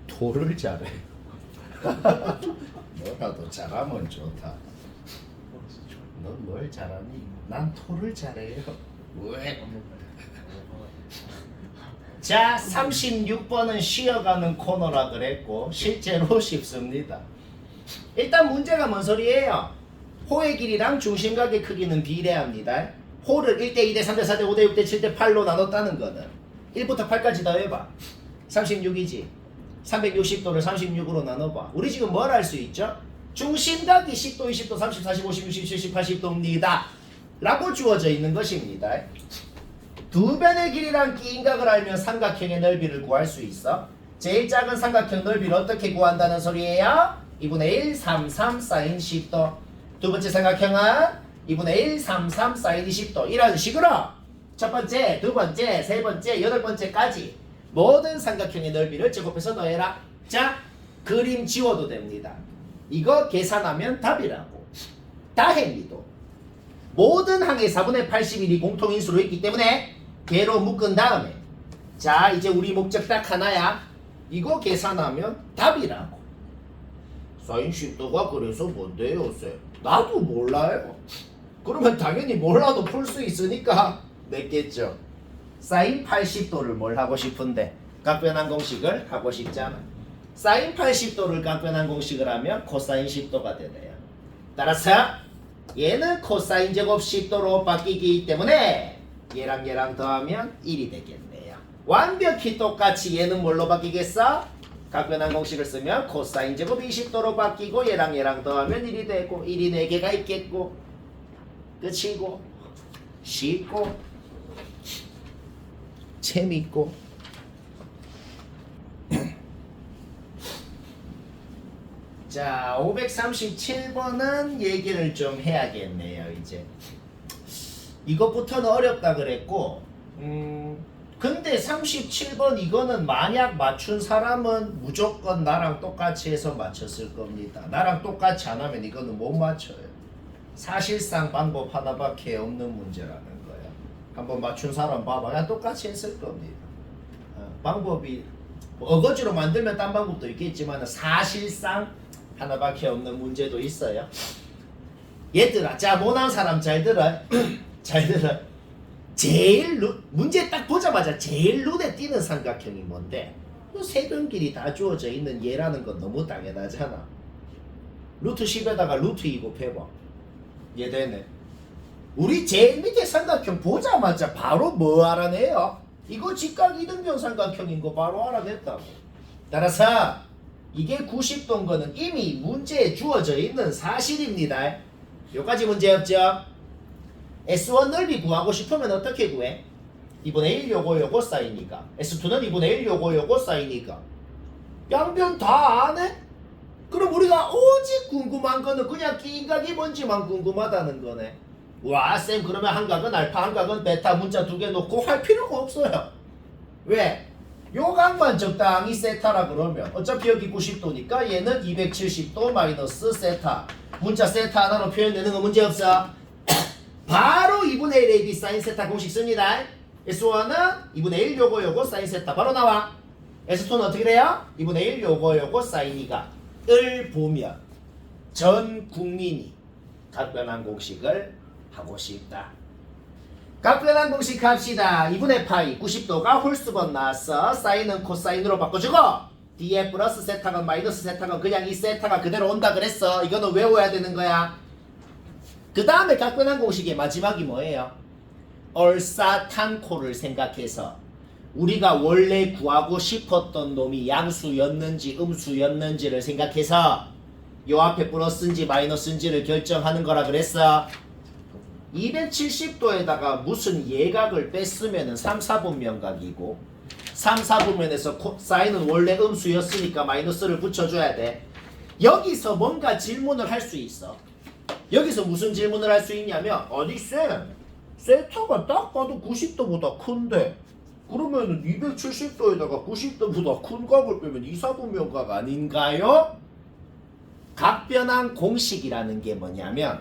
토를 잘해. 너라도 잘하면 좋다. 넌 뭘 잘하니? 난 토를 잘해요. 왜? 자, 36번은 쉬어가는 코너라 그랬고 실제로 쉽습니다. 일단 문제가 뭔 소리예요? 호의 길이랑 중심각의 크기는 비례합니다. 호를 1대 2대 3대 4대 5대 6대 7대 8로 나눴다는 거는 1부터 8까지 더해봐. 36이지. 360도를 36으로 나눠봐. 우리 지금 뭘 할 수 있죠? 중심각이 10도, 20도, 30, 40, 50, 60, 70, 80도입니다. 라고 주어져 있는 것입니다. 두 변의 길이랑 끼인각을 알면 삼각형의 넓이를 구할 수 있어. 제일 작은 삼각형 넓이를 어떻게 구한다는 소리예요? 2분의 1, 3, 3, 사인 10도. 두 번째 삼각형은 2분의 1, 3, 3, 사인 20도. 이런 식으로 첫 번째, 두 번째, 세 번째, 여덟 번째까지 모든 삼각형의 넓이를 제곱해서 더해라. 자, 그림 지워도 됩니다. 이거 계산하면 답이라고. 다행히도 모든 항의 4분의 81이 공통인수로 있기 때문에 개로 묶은 다음에 자 이제 우리 목적 딱 하나야. 이거 계산하면 답이라고. 사인 10도가 그래서 뭔데요 쌤? 나도 몰라요. 그러면 당연히 몰라도 풀 수 있으니까 냈겠죠. 사인 80도를 뭘 하고 싶은데 각변환 공식을 하고 싶잖아. 사인 80도를 각변환 공식을 하면 코사인 10도가 되네요. 따라서 얘는 코사인 제곱 10도로 바뀌기 때문에 얘랑 얘랑 더하면 1이 되겠네요. 완벽히 똑같이 얘는 뭘로 바뀌겠어? 각변환 공식을 쓰면 코사인 제곱 20도로 바뀌고 얘랑 얘랑 더하면 1이 되고 1이 4개가 있겠고 끝이고 쉽고 재밌고. 자 537번은 얘기를 좀 해야겠네요. 이제 이것부터는 어렵다 그랬고 근데 37번 이거는 만약 맞춘 사람은 무조건 나랑 똑같이 해서 맞췄을 겁니다. 나랑 똑같이 안 하면 이거는 못 맞춰요. 사실상 방법 하나밖에 없는 문제라는 거야. 한번 맞춘 사람 봐봐. 그냥 똑같이 했을 겁니다. 방법이 뭐 어거지로 만들면 딴 방법도 있겠지만 사실상 하나밖에 없는 문제도 있어요. 얘들아, 자 못난 사람 잘 들어. 잘 들어. 제일 문제 딱 보자마자 제일 눈에 띄는 삼각형이 뭔데? 세변길이 다 주어져 있는 얘라는 건 너무 당연하잖아. 루트 10에다가 루트 2 곱해봐. 얘 되네. 우리 제일 밑에 삼각형 보자마자 바로 뭐 알아내요? 이거 직각 이등변 삼각형인 거 바로 알아냈다고. 따라서 이게 90도인 거는 이미 문제에 주어져 있는 사실입니다. 여기까지 문제 없죠? S1 넓이 구하고 싶으면 어떻게 구해? 2분의 1 요거 쌓이니까 S2는 2분의 1 요거 쌓이니까 양변 다 아네? 그럼 우리가 오직 궁금한 거는 그냥 기각이 뭔지만 궁금하다는 거네. 와, 쌤 그러면 한각은 알파 한각은 베타 문자 두 개 놓고 할 필요가 없어요. 왜? 요 각만 적당히 세타라 그러면 어차피 여기 90도니까 얘는 270도 마이너스 세타. 문자 세타 하나로 표현되는 거 문제 없어. 바로 2분의 1 AB 사인 세타 공식 씁니다. S1은 2분의 1 요거 사인 세타 바로 나와. S2는 어떻게 돼요? 2분의 1 요거 사인 2가 을 보면 전 국민이 각변환 공식을 하고 싶다. 각변환 공식 합시다. 2분의 파이 90도가 홀수번 나왔어. 사인은 코사인으로 바꿔주고 뒤에 플러스 세타건 마이너스 세타건 그냥 이 세타가 그대로 온다 그랬어. 이거는 외워야 되는 거야. 그 다음에 각변환 공식의 마지막이 뭐예요? 얼사탄코를 생각해서 우리가 원래 구하고 싶었던 놈이 양수였는지 음수였는지를 생각해서 요 앞에 플러스인지 마이너스인지를 결정하는 거라 그랬어. 270도에다가 무슨 예각을 뺐으면은 3, 4분면각이고 3, 4분면에서 사인은 원래 음수였으니까 마이너스를 붙여줘야 돼. 여기서 뭔가 질문을 할 수 있어. 여기서 무슨 질문을 할 수 있냐면 아니 쌤 세타가 딱 봐도 90도보다 큰데 그러면은 270도에다가 90도보다 큰 각을 빼면 2, 4분면각 아닌가요? 각변환 공식이라는 게 뭐냐면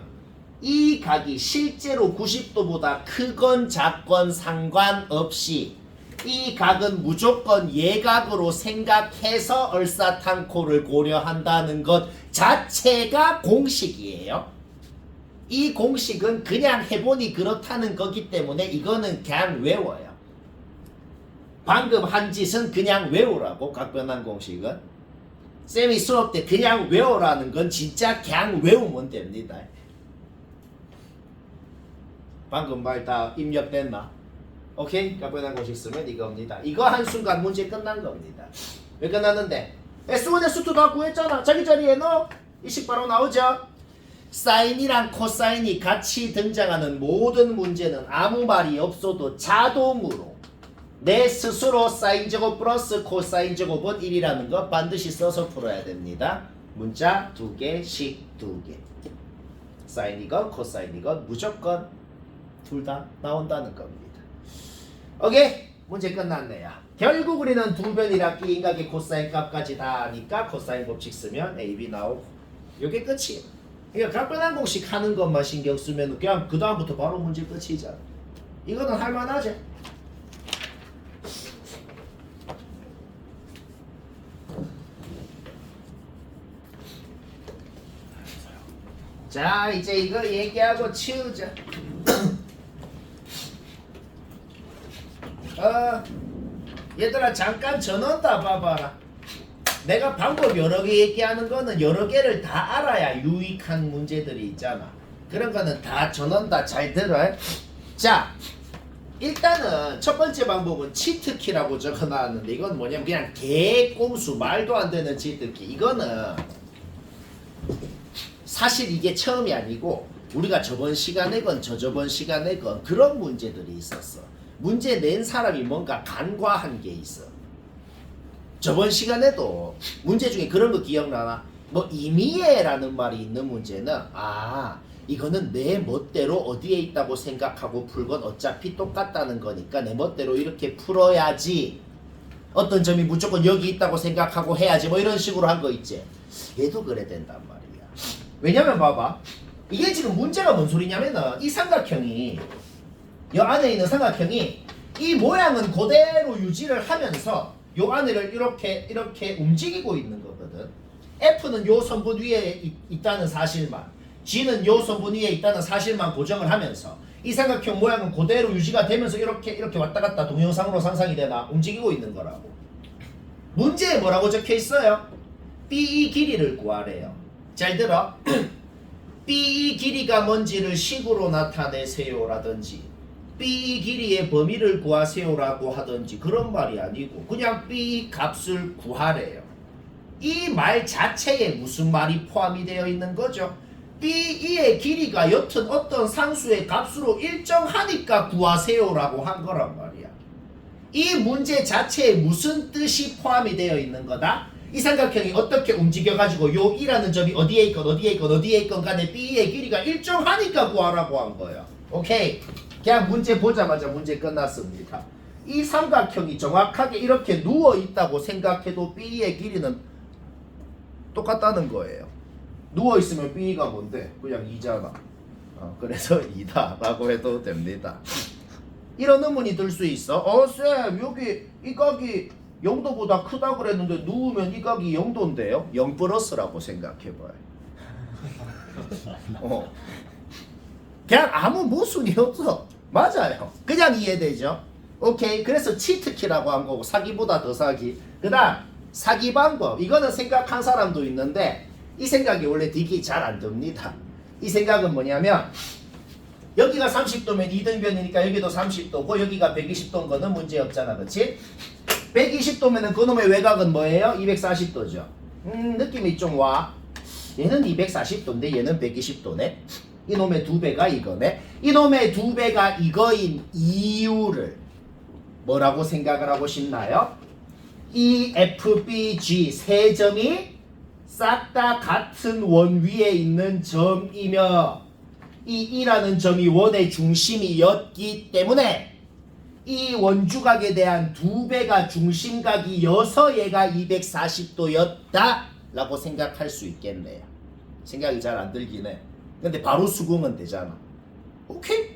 이 각이 실제로 90도보다 크건 작건 상관없이 이 각은 무조건 예각으로 생각해서 얼사탄코를 고려한다는 것 자체가 공식이에요. 이 공식은 그냥 해보니 그렇다는 거기 때문에 이거는 그냥 외워요. 방금 한 짓은 그냥 외우라고. 각변환 공식은 쌤이 수업 때 그냥 외우라는 건 진짜 그냥 외우면 됩니다. 방금 말 다 입력됐나? 오케이? 각변환 공식 쓰면 이겁니다. 이거 한순간 문제 끝난 겁니다. 왜 끝났는데? S1, S2 다 구했잖아. 자기 자리에 넣어. 이식 바로 나오죠? 사인이랑 코사인이 같이 등장하는 모든 문제는 아무 말이 없어도 자동으로 내 스스로 사인 제곱 플러스 코사인 제곱은 1이라는 거 반드시 써서 풀어야 됩니다. 문자 2개, 식 2개. 사인이건 코사인이건 무조건 둘 다 나온다는 겁니다. 오케이? 문제 끝났네요. 결국 우리는 두 변이랑 끼인각의 코사인 값까지 다 아니까 코사인 법칙 쓰면 AB 나오고 이게 끝이에요. 그러니까 각변환 공식 하는 것만 신경 쓰면 그냥 그 다음부터 바로 문제 끝이잖아. 이거는 할만하지? 자 이제 이거 얘기하고 치우자. 얘들아 잠깐 전원 다 봐봐라. 내가 방법 여러 개 얘기하는 거는 여러 개를 다 알아야 유익한 문제들이 있잖아. 그런 거는 다 전원 다 잘 들어. 자 일단은 첫 번째 방법은 치트키라고 적어놨는데 이건 뭐냐면 그냥 개꼼수 말도 안 되는 치트키. 이거는 사실 이게 처음이 아니고 우리가 저번 시간에건 저저번 시간에건 그런 문제들이 있었어. 문제 낸 사람이 뭔가 간과한 게 있어. 저번 시간에도 문제 중에 그런 거 기억나나? 뭐 임의애라는 말이 있는 문제는 이거는 내 멋대로 어디에 있다고 생각하고 풀건 어차피 똑같다는 거니까 내 멋대로 이렇게 풀어야지. 어떤 점이 무조건 여기 있다고 생각하고 해야지 뭐 이런 식으로 한 거 있지. 얘도 그래 된단 말이야. 왜냐면 봐봐. 이게 지금 문제가 뭔 소리냐면은 이 삼각형이 이 안에 있는 삼각형이 이 모양은 그대로 유지를 하면서 요 안을 이렇게 움직이고 있는 거거든. F는 요 선분 위에 있다는 사실만, G는 요 선분 위에 있다는 사실만 고정을 하면서 이 삼각형 모양은 그대로 유지가 되면서 이렇게 왔다 갔다 동영상으로 상상이 되나 움직이고 있는 거라고. 문제에 뭐라고 적혀 있어요? BE 길이를 구하래요. 잘 들어. BE 길이가 뭔지를 식으로 나타내세요라든지 BE 길이의 범위를 구하세요라고 하든지 그런 말이 아니고 그냥 BE 값을 구하래요. 이 말 자체에 무슨 말이 포함이 되어 있는 거죠? BE의 길이가 여튼 어떤 상수의 값으로 일정하니까 구하세요라고 한 거란 말이야. 이 문제 자체에 무슨 뜻이 포함이 되어 있는 거다? 이 삼각형이 어떻게 움직여가지고 요 2라는 점이 어디에 있건 간에 B의 길이가 일정하니까 구하라고 한 거예요. 오케이. 그냥 문제 보자마자 문제 끝났습니다. 이 삼각형이 정확하게 이렇게 누워있다고 생각해도 B의 길이는 똑같다는 거예요. 누워있으면 B가 뭔데? 그냥 2잖아. 그래서 2다 라고 해도 됩니다. 이런 의문이 들 수 있어. 쌤 여기 이 각이 0도보다 크다 그랬는데 누우면 이 각이 0도인데요? 0 플러스라고 생각해봐요. 그냥 아무 모순이 없어. 맞아요. 그냥 이해되죠? 오케이. 그래서 치트키라고 한 거고 사기보다 더 사기. 그 다음 사기 방법. 이거는 생각한 사람도 있는데 이 생각이 원래 되게 잘 안 됩니다. 이 생각은 뭐냐면 여기가 30도면 이등변이니까 여기도 30도고 여기가 120도인 거는 문제 없잖아. 그치? 120도면은 그놈의 외곽은 뭐예요? 240도죠. 느낌이 좀 와. 얘는 240도인데 얘는 120도네. 이놈의 두 배가 이거네. 이놈의 두 배가 이거인 이유를 뭐라고 생각을 하고 싶나요? 이 FBG 세 점이 싹 다 같은 원 위에 있는 점이며 이 2라는 점이 원의 중심이었기 때문에 이 원주각에 대한 두 배가 중심각이어서 얘가 240도였다 라고 생각할 수 있겠네요. 생각이 잘 안 들긴 해. 근데 바로 수긍은 되잖아. 오케이?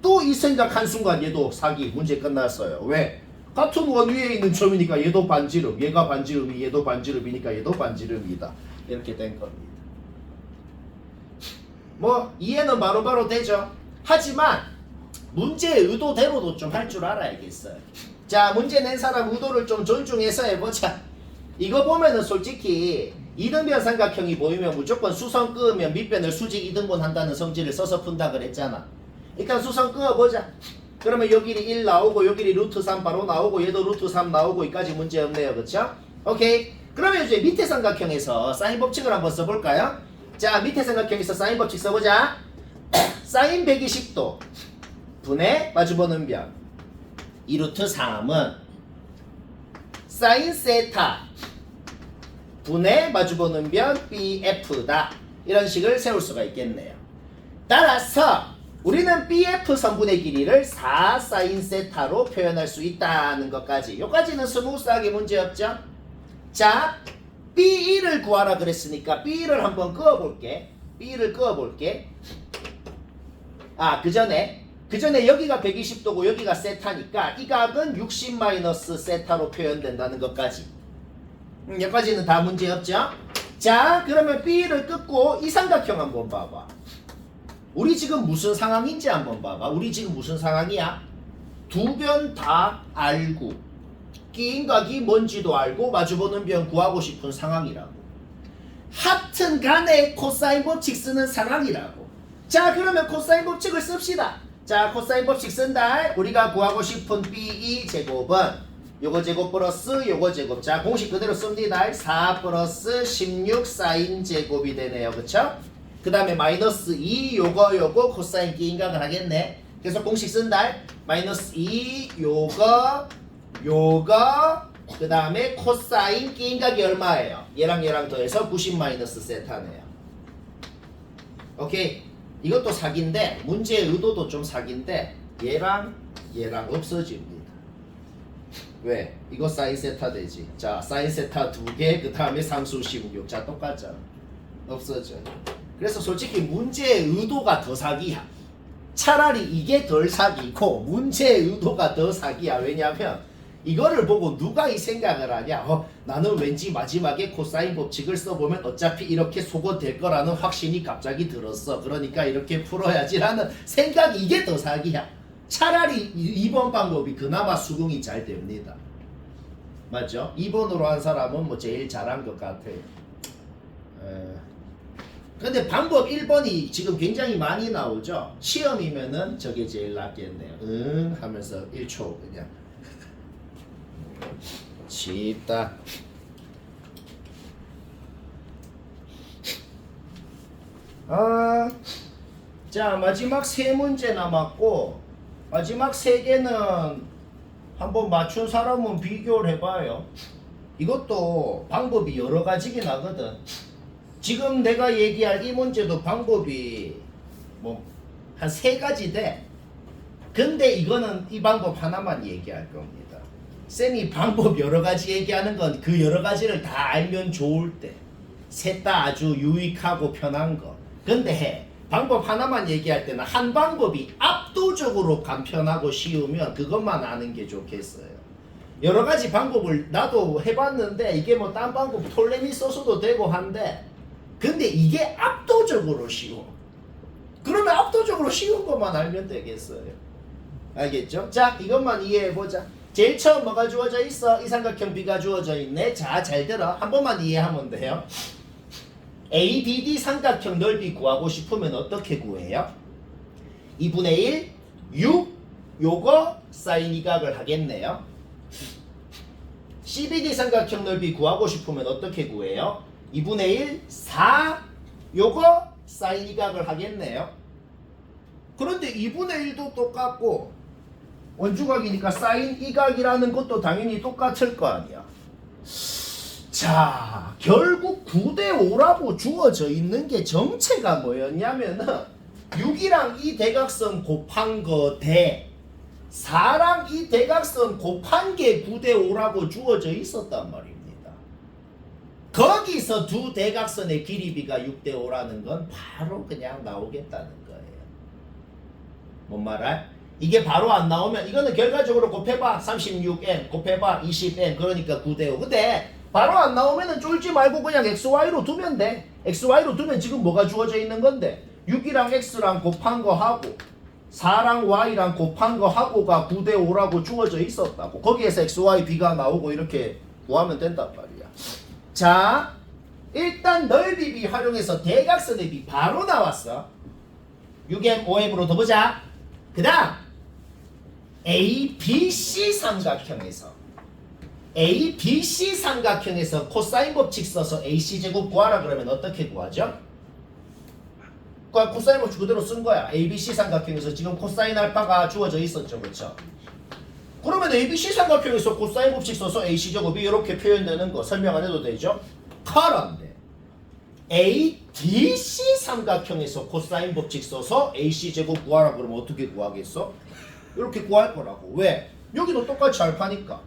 또 이 생각 한순간 얘도 사기. 문제 끝났어요. 왜? 같은 원 위에 있는 점이니까 얘도 반지름, 얘가 반지름이 얘도 반지름이니까 얘도 반지름이다. 이렇게 된 겁니다. 뭐 이해는 바로바로 되죠. 하지만 문제의 의도대로도 좀 할 줄 알아야겠어요. 자, 문제 낸 사람 의도를 좀 존중해서 해보자. 이거 보면은 솔직히 이등변 삼각형이 보이면 무조건 수선 끄으면 밑변을 수직 이등분 한다는 성질을 써서 푼다 그랬잖아. 일단 수선 끄어보자. 그러면 요 길이 1 나오고 요 길이 루트 3 바로 나오고 얘도 루트 3 나오고 여기까지 문제 없네요. 그쵸? 오케이. 그러면 이제 밑에 삼각형에서 사인 법칙을 한번 써볼까요? 자, 밑에 삼각형에서 사인 법칙 써보자. 사인 120도 분의 마주보는 변 2루트 3은 사인 세타 분의 마주보는 변 BF다. 이런 식을 세울 수가 있겠네요. 따라서 우리는 BF 선분의 길이를 4 사인 세타로 표현할 수 있다는 것까지. 여기까지는 스무스하게 문제없죠? 자, B1을 구하라 그랬으니까 B1을 한번 그어볼게. B1을 그어볼게. 그 전에 여기가 120도고 여기가 세타니까 이 각은 60 마이너스 세타로 표현된다는 것까지. 여기까지는 다 문제없죠? 자, 그러면 B를 끊고 이 삼각형 한번 봐봐. 우리 지금 무슨 상황인지 한번 봐봐. 우리 지금 무슨 상황이야? 두 변 다 알고 끼인 각이 뭔지도 알고 마주보는 변 구하고 싶은 상황이라고. 하튼 간에 코사인 법칙 쓰는 상황이라고. 자, 그러면 코사인 법칙을 씁시다. 자, 코사인 법칙 쓴다. 우리가 구하고 싶은 B2 제곱은 요거 제곱 플러스 요거 제곱. 자, 공식 그대로 씁니다. 4 플러스 16 사인 제곱이 되네요. 그쵸? 그 다음에 마이너스 2 요거 코사인 끼인각을 하겠네. 그래서 공식 쓴다. 마이너스 2 요거 그 다음에 코사인 끼인각이 얼마예요? 얘랑 더해서 90 마이너스 세타네요. 오케이. 이것도 사기인데 문제의 의도도 좀 사기인데 얘랑 없어집니다. 왜? 이거 사인 세타 되지. 자, 사인 세타 2개 그 다음에 상수 16. 자, 똑같잖아. 없어져요. 그래서 솔직히 문제의 의도가 더 사기야. 차라리 이게 덜 사기고 문제의 의도가 더 사기야. 왜냐면 이거를 보고 누가 이 생각을 하냐. 나는 왠지 마지막에 코사인 법칙을 써보면 어차피 이렇게 속어 될 거라는 확신이 갑자기 들었어. 그러니까 이렇게 풀어야지라는 생각이 이게 더 사기야. 차라리 2번 방법이 그나마 수긍이 잘 됩니다. 맞죠? 2번으로 한 사람은 뭐 제일 잘한 것 같아요. 근데 방법 1번이 지금 굉장히 많이 나오죠? 시험이면은 저게 제일 낫겠네요. 응 하면서 1초 그냥 쉽다. 자 마지막 3문제 남았고 마지막 3개는 한번 맞춘 사람은 비교를 해봐요. 이것도 방법이 여러 가지긴 하거든. 지금 내가 얘기할 이 문제도 방법이 뭐 한 3가지 돼. 근데 이거는 이 방법 하나만 얘기할 겁니다. 쌤이 방법 여러 가지 얘기하는 건 그 여러 가지를 다 알면 좋을 때 셋 다 아주 유익하고 편한 거. 근데 방법 하나만 얘기할 때는 한 방법이 압도적으로 간편하고 쉬우면 그것만 아는 게 좋겠어요. 여러 가지 방법을 나도 해봤는데 이게 뭐 딴 방법 톨레미 써서도 되고 한데 근데 이게 압도적으로 쉬워. 그러면 압도적으로 쉬운 것만 알면 되겠어요. 알겠죠? 자 이것만 이해해보자. 제일 처음 뭐가 주어져 있어? 이 삼각형 B가 주어져 있네. 자 잘 들어. 한 번만 이해하면 돼요. ABD 삼각형 넓이 구하고 싶으면 어떻게 구해요? 2분의 1, 6 요거 사인 이각을 하겠네요. CBD 삼각형 넓이 구하고 싶으면 어떻게 구해요? 2분의 1, 4 요거 사인 이각을 하겠네요. 그런데 2분의 1도 똑같고 원주각이니까 사인 이각이라는 것도 당연히 똑같을 거 아니야. 자 결국 9대 5라고 주어져 있는 게 정체가 뭐였냐면은 6이랑 이 대각선 곱한 거 대 4랑 이 대각선 곱한 게 9대 5라고 주어져 있었단 말입니다. 거기서 두 대각선의 길이비가 6대 5라는 건 바로 그냥 나오겠다는 거예요. 뭔 말할? 이게 바로 안 나오면 이거는 결과적으로 곱해봐 36n 곱해봐 20n 그러니까 9대 5. 근데 바로 안 나오면은 쫄지 말고 그냥 xy로 두면 돼. xy로 두면 지금 뭐가 주어져 있는 건데 6이랑 x랑 곱한 거 하고 4랑 y랑 곱한 거 하고가 9대 5라고 주어져 있었다고. 거기에서 xy b가 나오고 이렇게 구하면 된단 말이야. 자 일단 넓이 b 활용해서 대각선의 b 바로 나왔어. 6m 5m으로 더 보자. 그 다음 ABC 삼각형에서 코사인 법칙 써서 AC 제곱 구하라 그러면 어떻게 구하죠? 코사인 법칙 그대로 쓴 거야. ABC 삼각형에서 지금 코사인 알파가 주어져 있었죠, 그렇죠? 그러면 ABC 삼각형에서 코사인 법칙 써서 AC 제곱이 이렇게 표현되는 거 설명 안 해도 되죠? 그런데 ADC 삼각형에서 코사인 법칙 써서 AC 제곱 구하라 그러면 어떻게 구하겠어? 이렇게 구할 거라고. 왜? 여기도 똑같이 알파니까.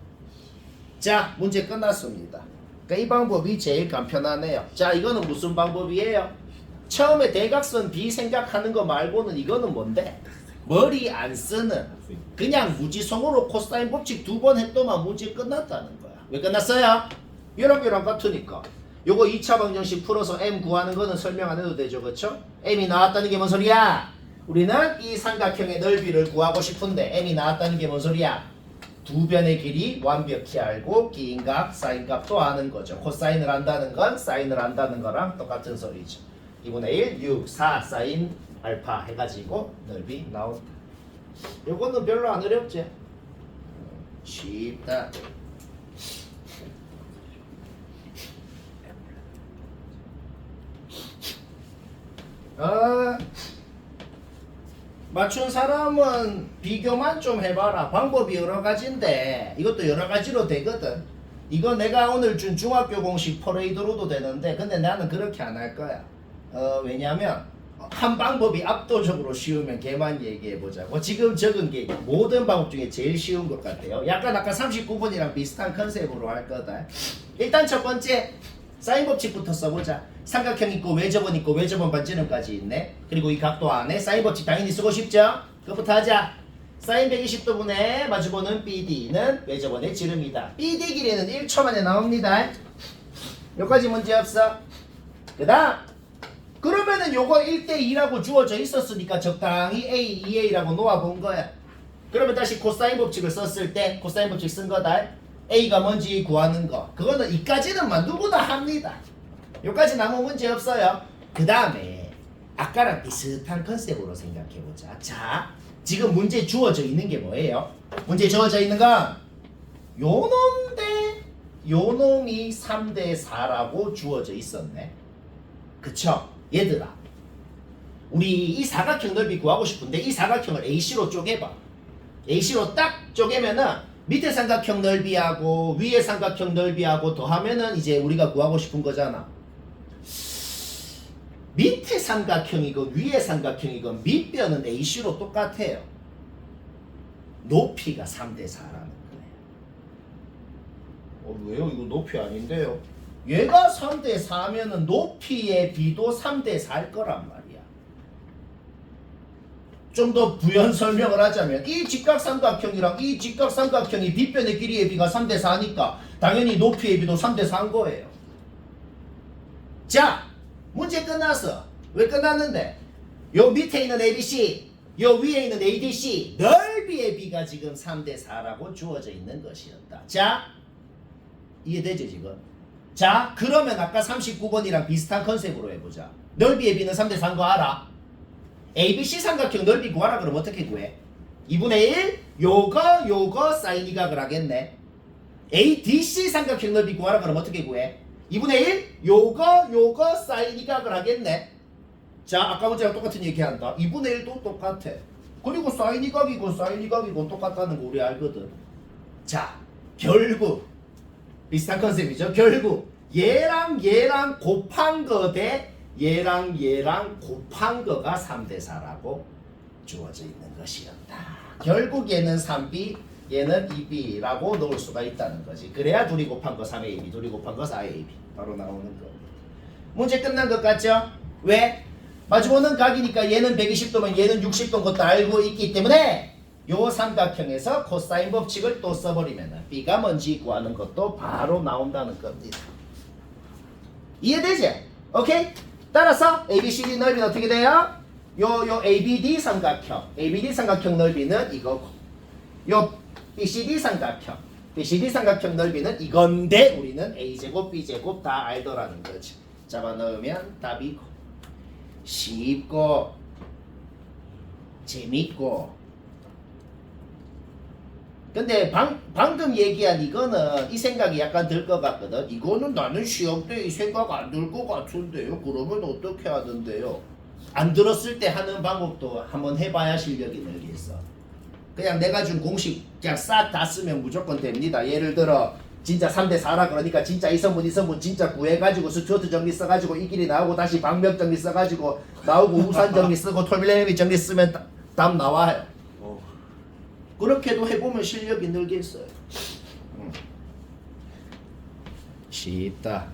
자 문제 끝났습니다. 그러니까 이 방법이 제일 간편하네요. 자 이거는 무슨 방법이에요? 처음에 대각선 B 생각하는 거 말고는 이거는 뭔데? 머리 안 쓰는 그냥 무지성으로 코사인 법칙 2번 했더만 문제 끝났다는 거야. 왜 끝났어요? 얘랑 같으니까. 요거 2차 방정식 풀어서 M 구하는 거는 설명 안 해도 되죠, 그쵸? M이 나왔다는 게 뭔 소리야? 우리는 이 삼각형의 넓이를 구하고 싶은데 M이 나왔다는 게 뭔 소리야? 두 변의 길이 완벽히 알고 기인각, 사인값도 아는 거죠. 코사인을 안다는 건 사인을 안다는 거랑 똑같은 소리죠. 2분의 1, 6, 4 사인 알파 해가지고 넓이 나온다. 요거는 별로 안 어렵지? 쉽다. 맞춘 사람은 비교만 좀 해봐라. 방법이 여러 가지인데 이것도 여러 가지로 되거든. 이거 내가 오늘 준 중학교 공식 퍼레이드로도 되는데 근데 나는 그렇게 안 할 거야. 왜냐면 한 방법이 압도적으로 쉬우면 걔만 얘기해보자고. 지금 적은 게 모든 방법 중에 제일 쉬운 것 같아요. 약간 아까 39번이랑 비슷한 컨셉으로 할 거다. 일단 첫 번째 사인 법칙부터 써보자. 삼각형 있고 외접원 있고 외접원 반지름까지 있네. 그리고 이 각도 안에 사인 법칙 당연히 쓰고 싶죠? 그것부터 하자. 사인 120도분의 마주보는 BD는 외접원의 지름이다. BD 길이는 1초 만에 나옵니다. 여기까지 문제 없어. 그 다음 그러면은 요거 1대2라고 주어져 있었으니까 적당히 A, 2A라고 놓아본 거야. 그러면 다시 코사인 법칙을 썼을 때 코사인 법칙 쓴 거다. A가 뭔지 구하는 거. 그거는 이까지는 누구나 합니다. 여기까지 아무 문제 없어요. 그 다음에 아까랑 비슷한 컨셉으로 생각해보자. 자, 지금 문제 주어져 있는 게 뭐예요? 문제 주어져 있는 건 요놈 대 요놈이 3대 4라고 주어져 있었네. 그쵸? 얘들아, 우리 이 사각형 넓이 구하고 싶은데 이 사각형을 AC로 쪼개봐. AC로 딱 쪼개면은 밑에 삼각형 넓이하고 위에 삼각형 넓이하고 더하면은 이제 우리가 구하고 싶은 거잖아. 밑에 삼각형이건 위에 삼각형이건 밑변은 AC로 똑같아요. 높이가 3대 4라는 거예요. 왜요? 이거 높이 아닌데요? 얘가 3대 4면은 높이의 B도 3대 4일 거란 말이야. 좀 더 부연 설명을 하자면 이 직각삼각형이랑 이 직각삼각형이 빗변의 길이의 B가 3대 4니까 당연히 높이의 B도 3대 4인 거예요. 자, 문제 끝났어. 왜 끝났는데? 요 밑에 있는 ABC, 요 위에 있는 ADC 넓이의 B가 지금 3대 4라고 주어져 있는 것이었다. 자, 이해되죠 지금? 자, 그러면 아까 39번이랑 비슷한 컨셉으로 해보자. 넓이의 B는 3대 4인 거 알아? ABC 삼각형 넓이 구하라 그러면 어떻게 구해? 2분의 1 요거 사인 이각을 하겠네. ADC 삼각형 넓이 구하라 그러면 어떻게 구해? 2분의 1 요거 사인 이각을 하겠네. 자, 아까 문제랑 똑같은 얘기한다. 2분의 1도 똑같아. 그리고 사인 이각이고 사인 이각이고 똑같다는 거 우리 알거든. 자, 결국 비슷한 컨셉이죠. 결국 얘랑 곱한 거 대 얘랑 곱한 거가 3대 4라고 주어져 있는 것이었다. 결국 얘는 3B, 얘는 2B라고 넣을 수가 있다는 거지. 그래야 둘이 곱한 거 3AB, 둘이 곱한 거 4AB 바로 나오는 거. 문제 끝난 것 같죠? 왜? 마주보는 각이니까 얘는 120도면 얘는 60도인 것도 알고 있기 때문에 요 삼각형에서 코사인 법칙을 또 써버리면 B가 뭔지 구하는 것도 바로 나온다는 겁니다. 이해되지? 오케이? 따라서 ABCD 넓이는 어떻게 돼요? 요 ABD 삼각형 넓이는 이거고 요 BCD 삼각형 넓이는 이건데 우리는 A제곱 B제곱 다 알더라는 거지. 잡아넣으면 답이고 쉽고 재밌고. 근데 방금 얘기한 이거는 이 생각이 약간 들 것 같거든. 이거는 나는 시험 때 이 생각 안 들 것 같은데요. 그러면 어떻게 하던데요? 안 들었을 때 하는 방법도 한번 해봐야 실력이 늘겠어. 그냥 내가 준 공식 그냥 싹 다 쓰면 무조건 됩니다. 예를 들어 진짜 3대 4라 그러니까 진짜 이 성분 진짜 구해가지고 스튜어트 정리 써가지고 이 길이 나오고 다시 방벽 정리 써가지고 나오고 우산 정리 쓰고 톨빌레미 정리 쓰면 답 나와요. 그렇게도 해보면 실력이 늘겠어요. 쉽다.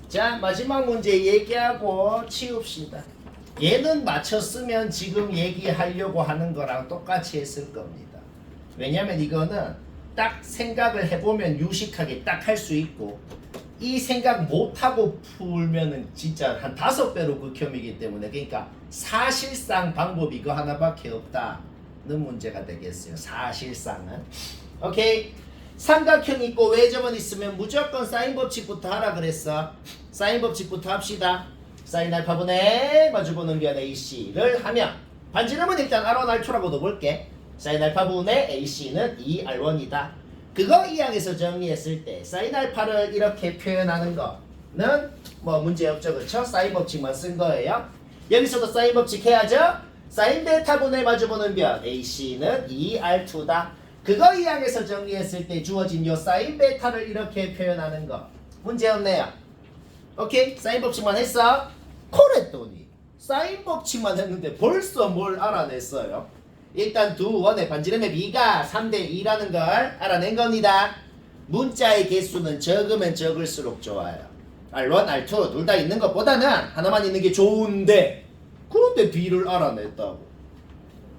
자, 마지막 문제 얘기하고 치웁시다. 얘는 맞췄으면 지금 얘기하려고 하는 거랑 똑같이 했을 겁니다. 왜냐면 이거는 딱 생각을 해보면 유식하게 딱 할 수 있고 이 생각 못하고 풀면은 진짜 한 5배로 극혐이기 때문에 그러니까 사실상 방법이 이거 하나밖에 없다는 문제가 되겠어요. 사실상은. 오케이. 삼각형 있고 외접원 있으면 무조건 사인 법칙부터 하라 그랬어. 사인 법칙부터 합시다. 사인 알파분의 마주보는 변 AC를 하면 반지름은 일단 R1, R2라고 넣어볼게. 사인 알파분의 AC는 2R1이다. 그거 이항에서 정리했을 때 사인 알파를 이렇게 표현하는 거는 뭐 문제 없죠. 그쵸? 사인 법칙만 쓴 거예요. 여기서도 사인 법칙 해야죠. 사인 베타분의 마주보는 변 AC는 2R2다. 그거 이항에서 정리했을 때 주어진 요 사인 베타를 이렇게 표현하는 거 문제 없네요. 오케이? 사인 법칙만 했어. 그랬더니 사인 법칙만 했는데 벌써 뭘 알아냈어요. 일단 두 원의 반지름의 B가 3대 2라는 걸 알아낸 겁니다. 문자의 개수는 적으면 적을수록 좋아요. R1, R2 둘 다 있는 것보다는 하나만 있는 게 좋은데 그런데 B를 알아냈다고.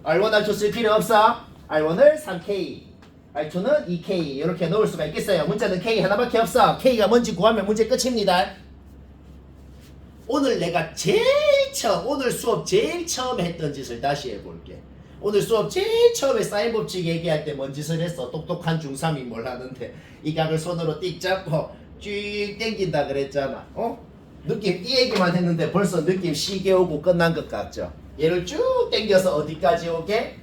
R1, R2 쓸 필요 없어. R1을 3K, R2는 2K 이렇게 넣을 수가 있겠어요. 문자는 K 하나밖에 없어. K가 뭔지 구하면 문제 끝입니다. 오늘 내가 오늘 수업 제일 처음 했던 짓을 다시 해볼게. 오늘 수업 제일 처음에 사인 법칙 얘기할 때 뭔 짓을 했어? 똑똑한 중3이 뭘 하는데 이 각을 손으로 띡 잡고 쭉 당긴다 그랬잖아. 느낌 이 얘기만 했는데 벌써 느낌 시계 오고 끝난 것 같죠? 얘를 쭉 당겨서 어디까지 오게?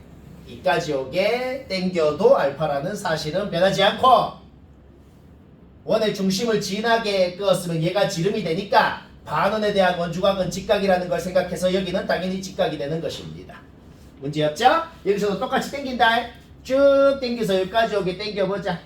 이까지 오게 당겨도 알파라는 사실은 변하지 않고 원의 중심을 진하게 끄었으면 얘가 지름이 되니까 반원에 대한 원주각은 직각이라는 걸 생각해서 여기는 당연히 직각이 되는 것입니다. 문제 없죠? 여기서도 똑같이 당긴다. 쭉 당겨서 여기까지 오게 당겨보자.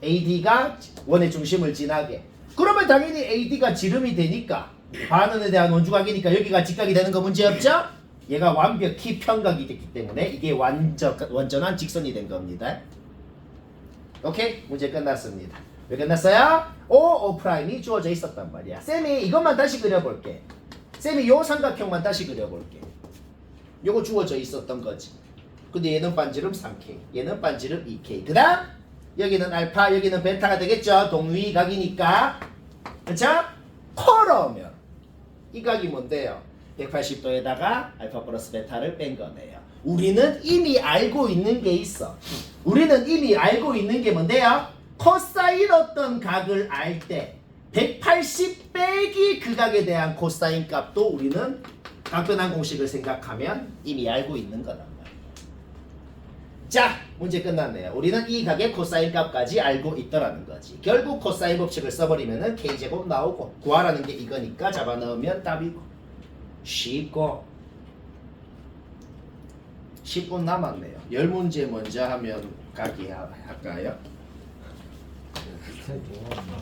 AD가 원의 중심을 지나게. 그러면 당연히 AD가 지름이 되니까 반원에 대한 원주각이니까 여기가 직각이 되는 거 문제 없죠? 얘가 완벽히 평각이 됐기 때문에 이게 완전한 직선이 된 겁니다. 오케이? 문제 끝났습니다. 왜 끝났어요? O'I 주어져 있었단 말이야. 쌤이 이것만 다시 그려볼게. 쌤이 요 삼각형만 다시 그려볼게. 요거 주어져 있었던 거지. 근데 얘는 반지름 3K, 얘는 반지름 2K. 그 다음 여기는 알파, 여기는 베타가 되겠죠. 동위각이니까. 그쵸? 그러면 이 각이 뭔데요? 180도에다가 알파 플러스 베타를 뺀 거네요. 우리는 이미 알고 있는 게 있어. 우리는 이미 알고 있는 게 뭔데요? 코사인 어떤 각을 알 때 180 빼기 그 각에 대한 코사인 값도 우리는 각변환 공식을 생각하면 이미 알고 있는 거란 말이에요. 자, 문제 끝났네요. 우리는 이 각의 코사인 값까지 알고 있더라는 거지. 결국 코사인 법칙을 써버리면은 K제곱 나오고 구하라는 게 이거니까 잡아넣으면 답이고 쉽고 10분 남았네요. 10문제 먼저 하면 가기 할까요? 비슷하게 좋아한다.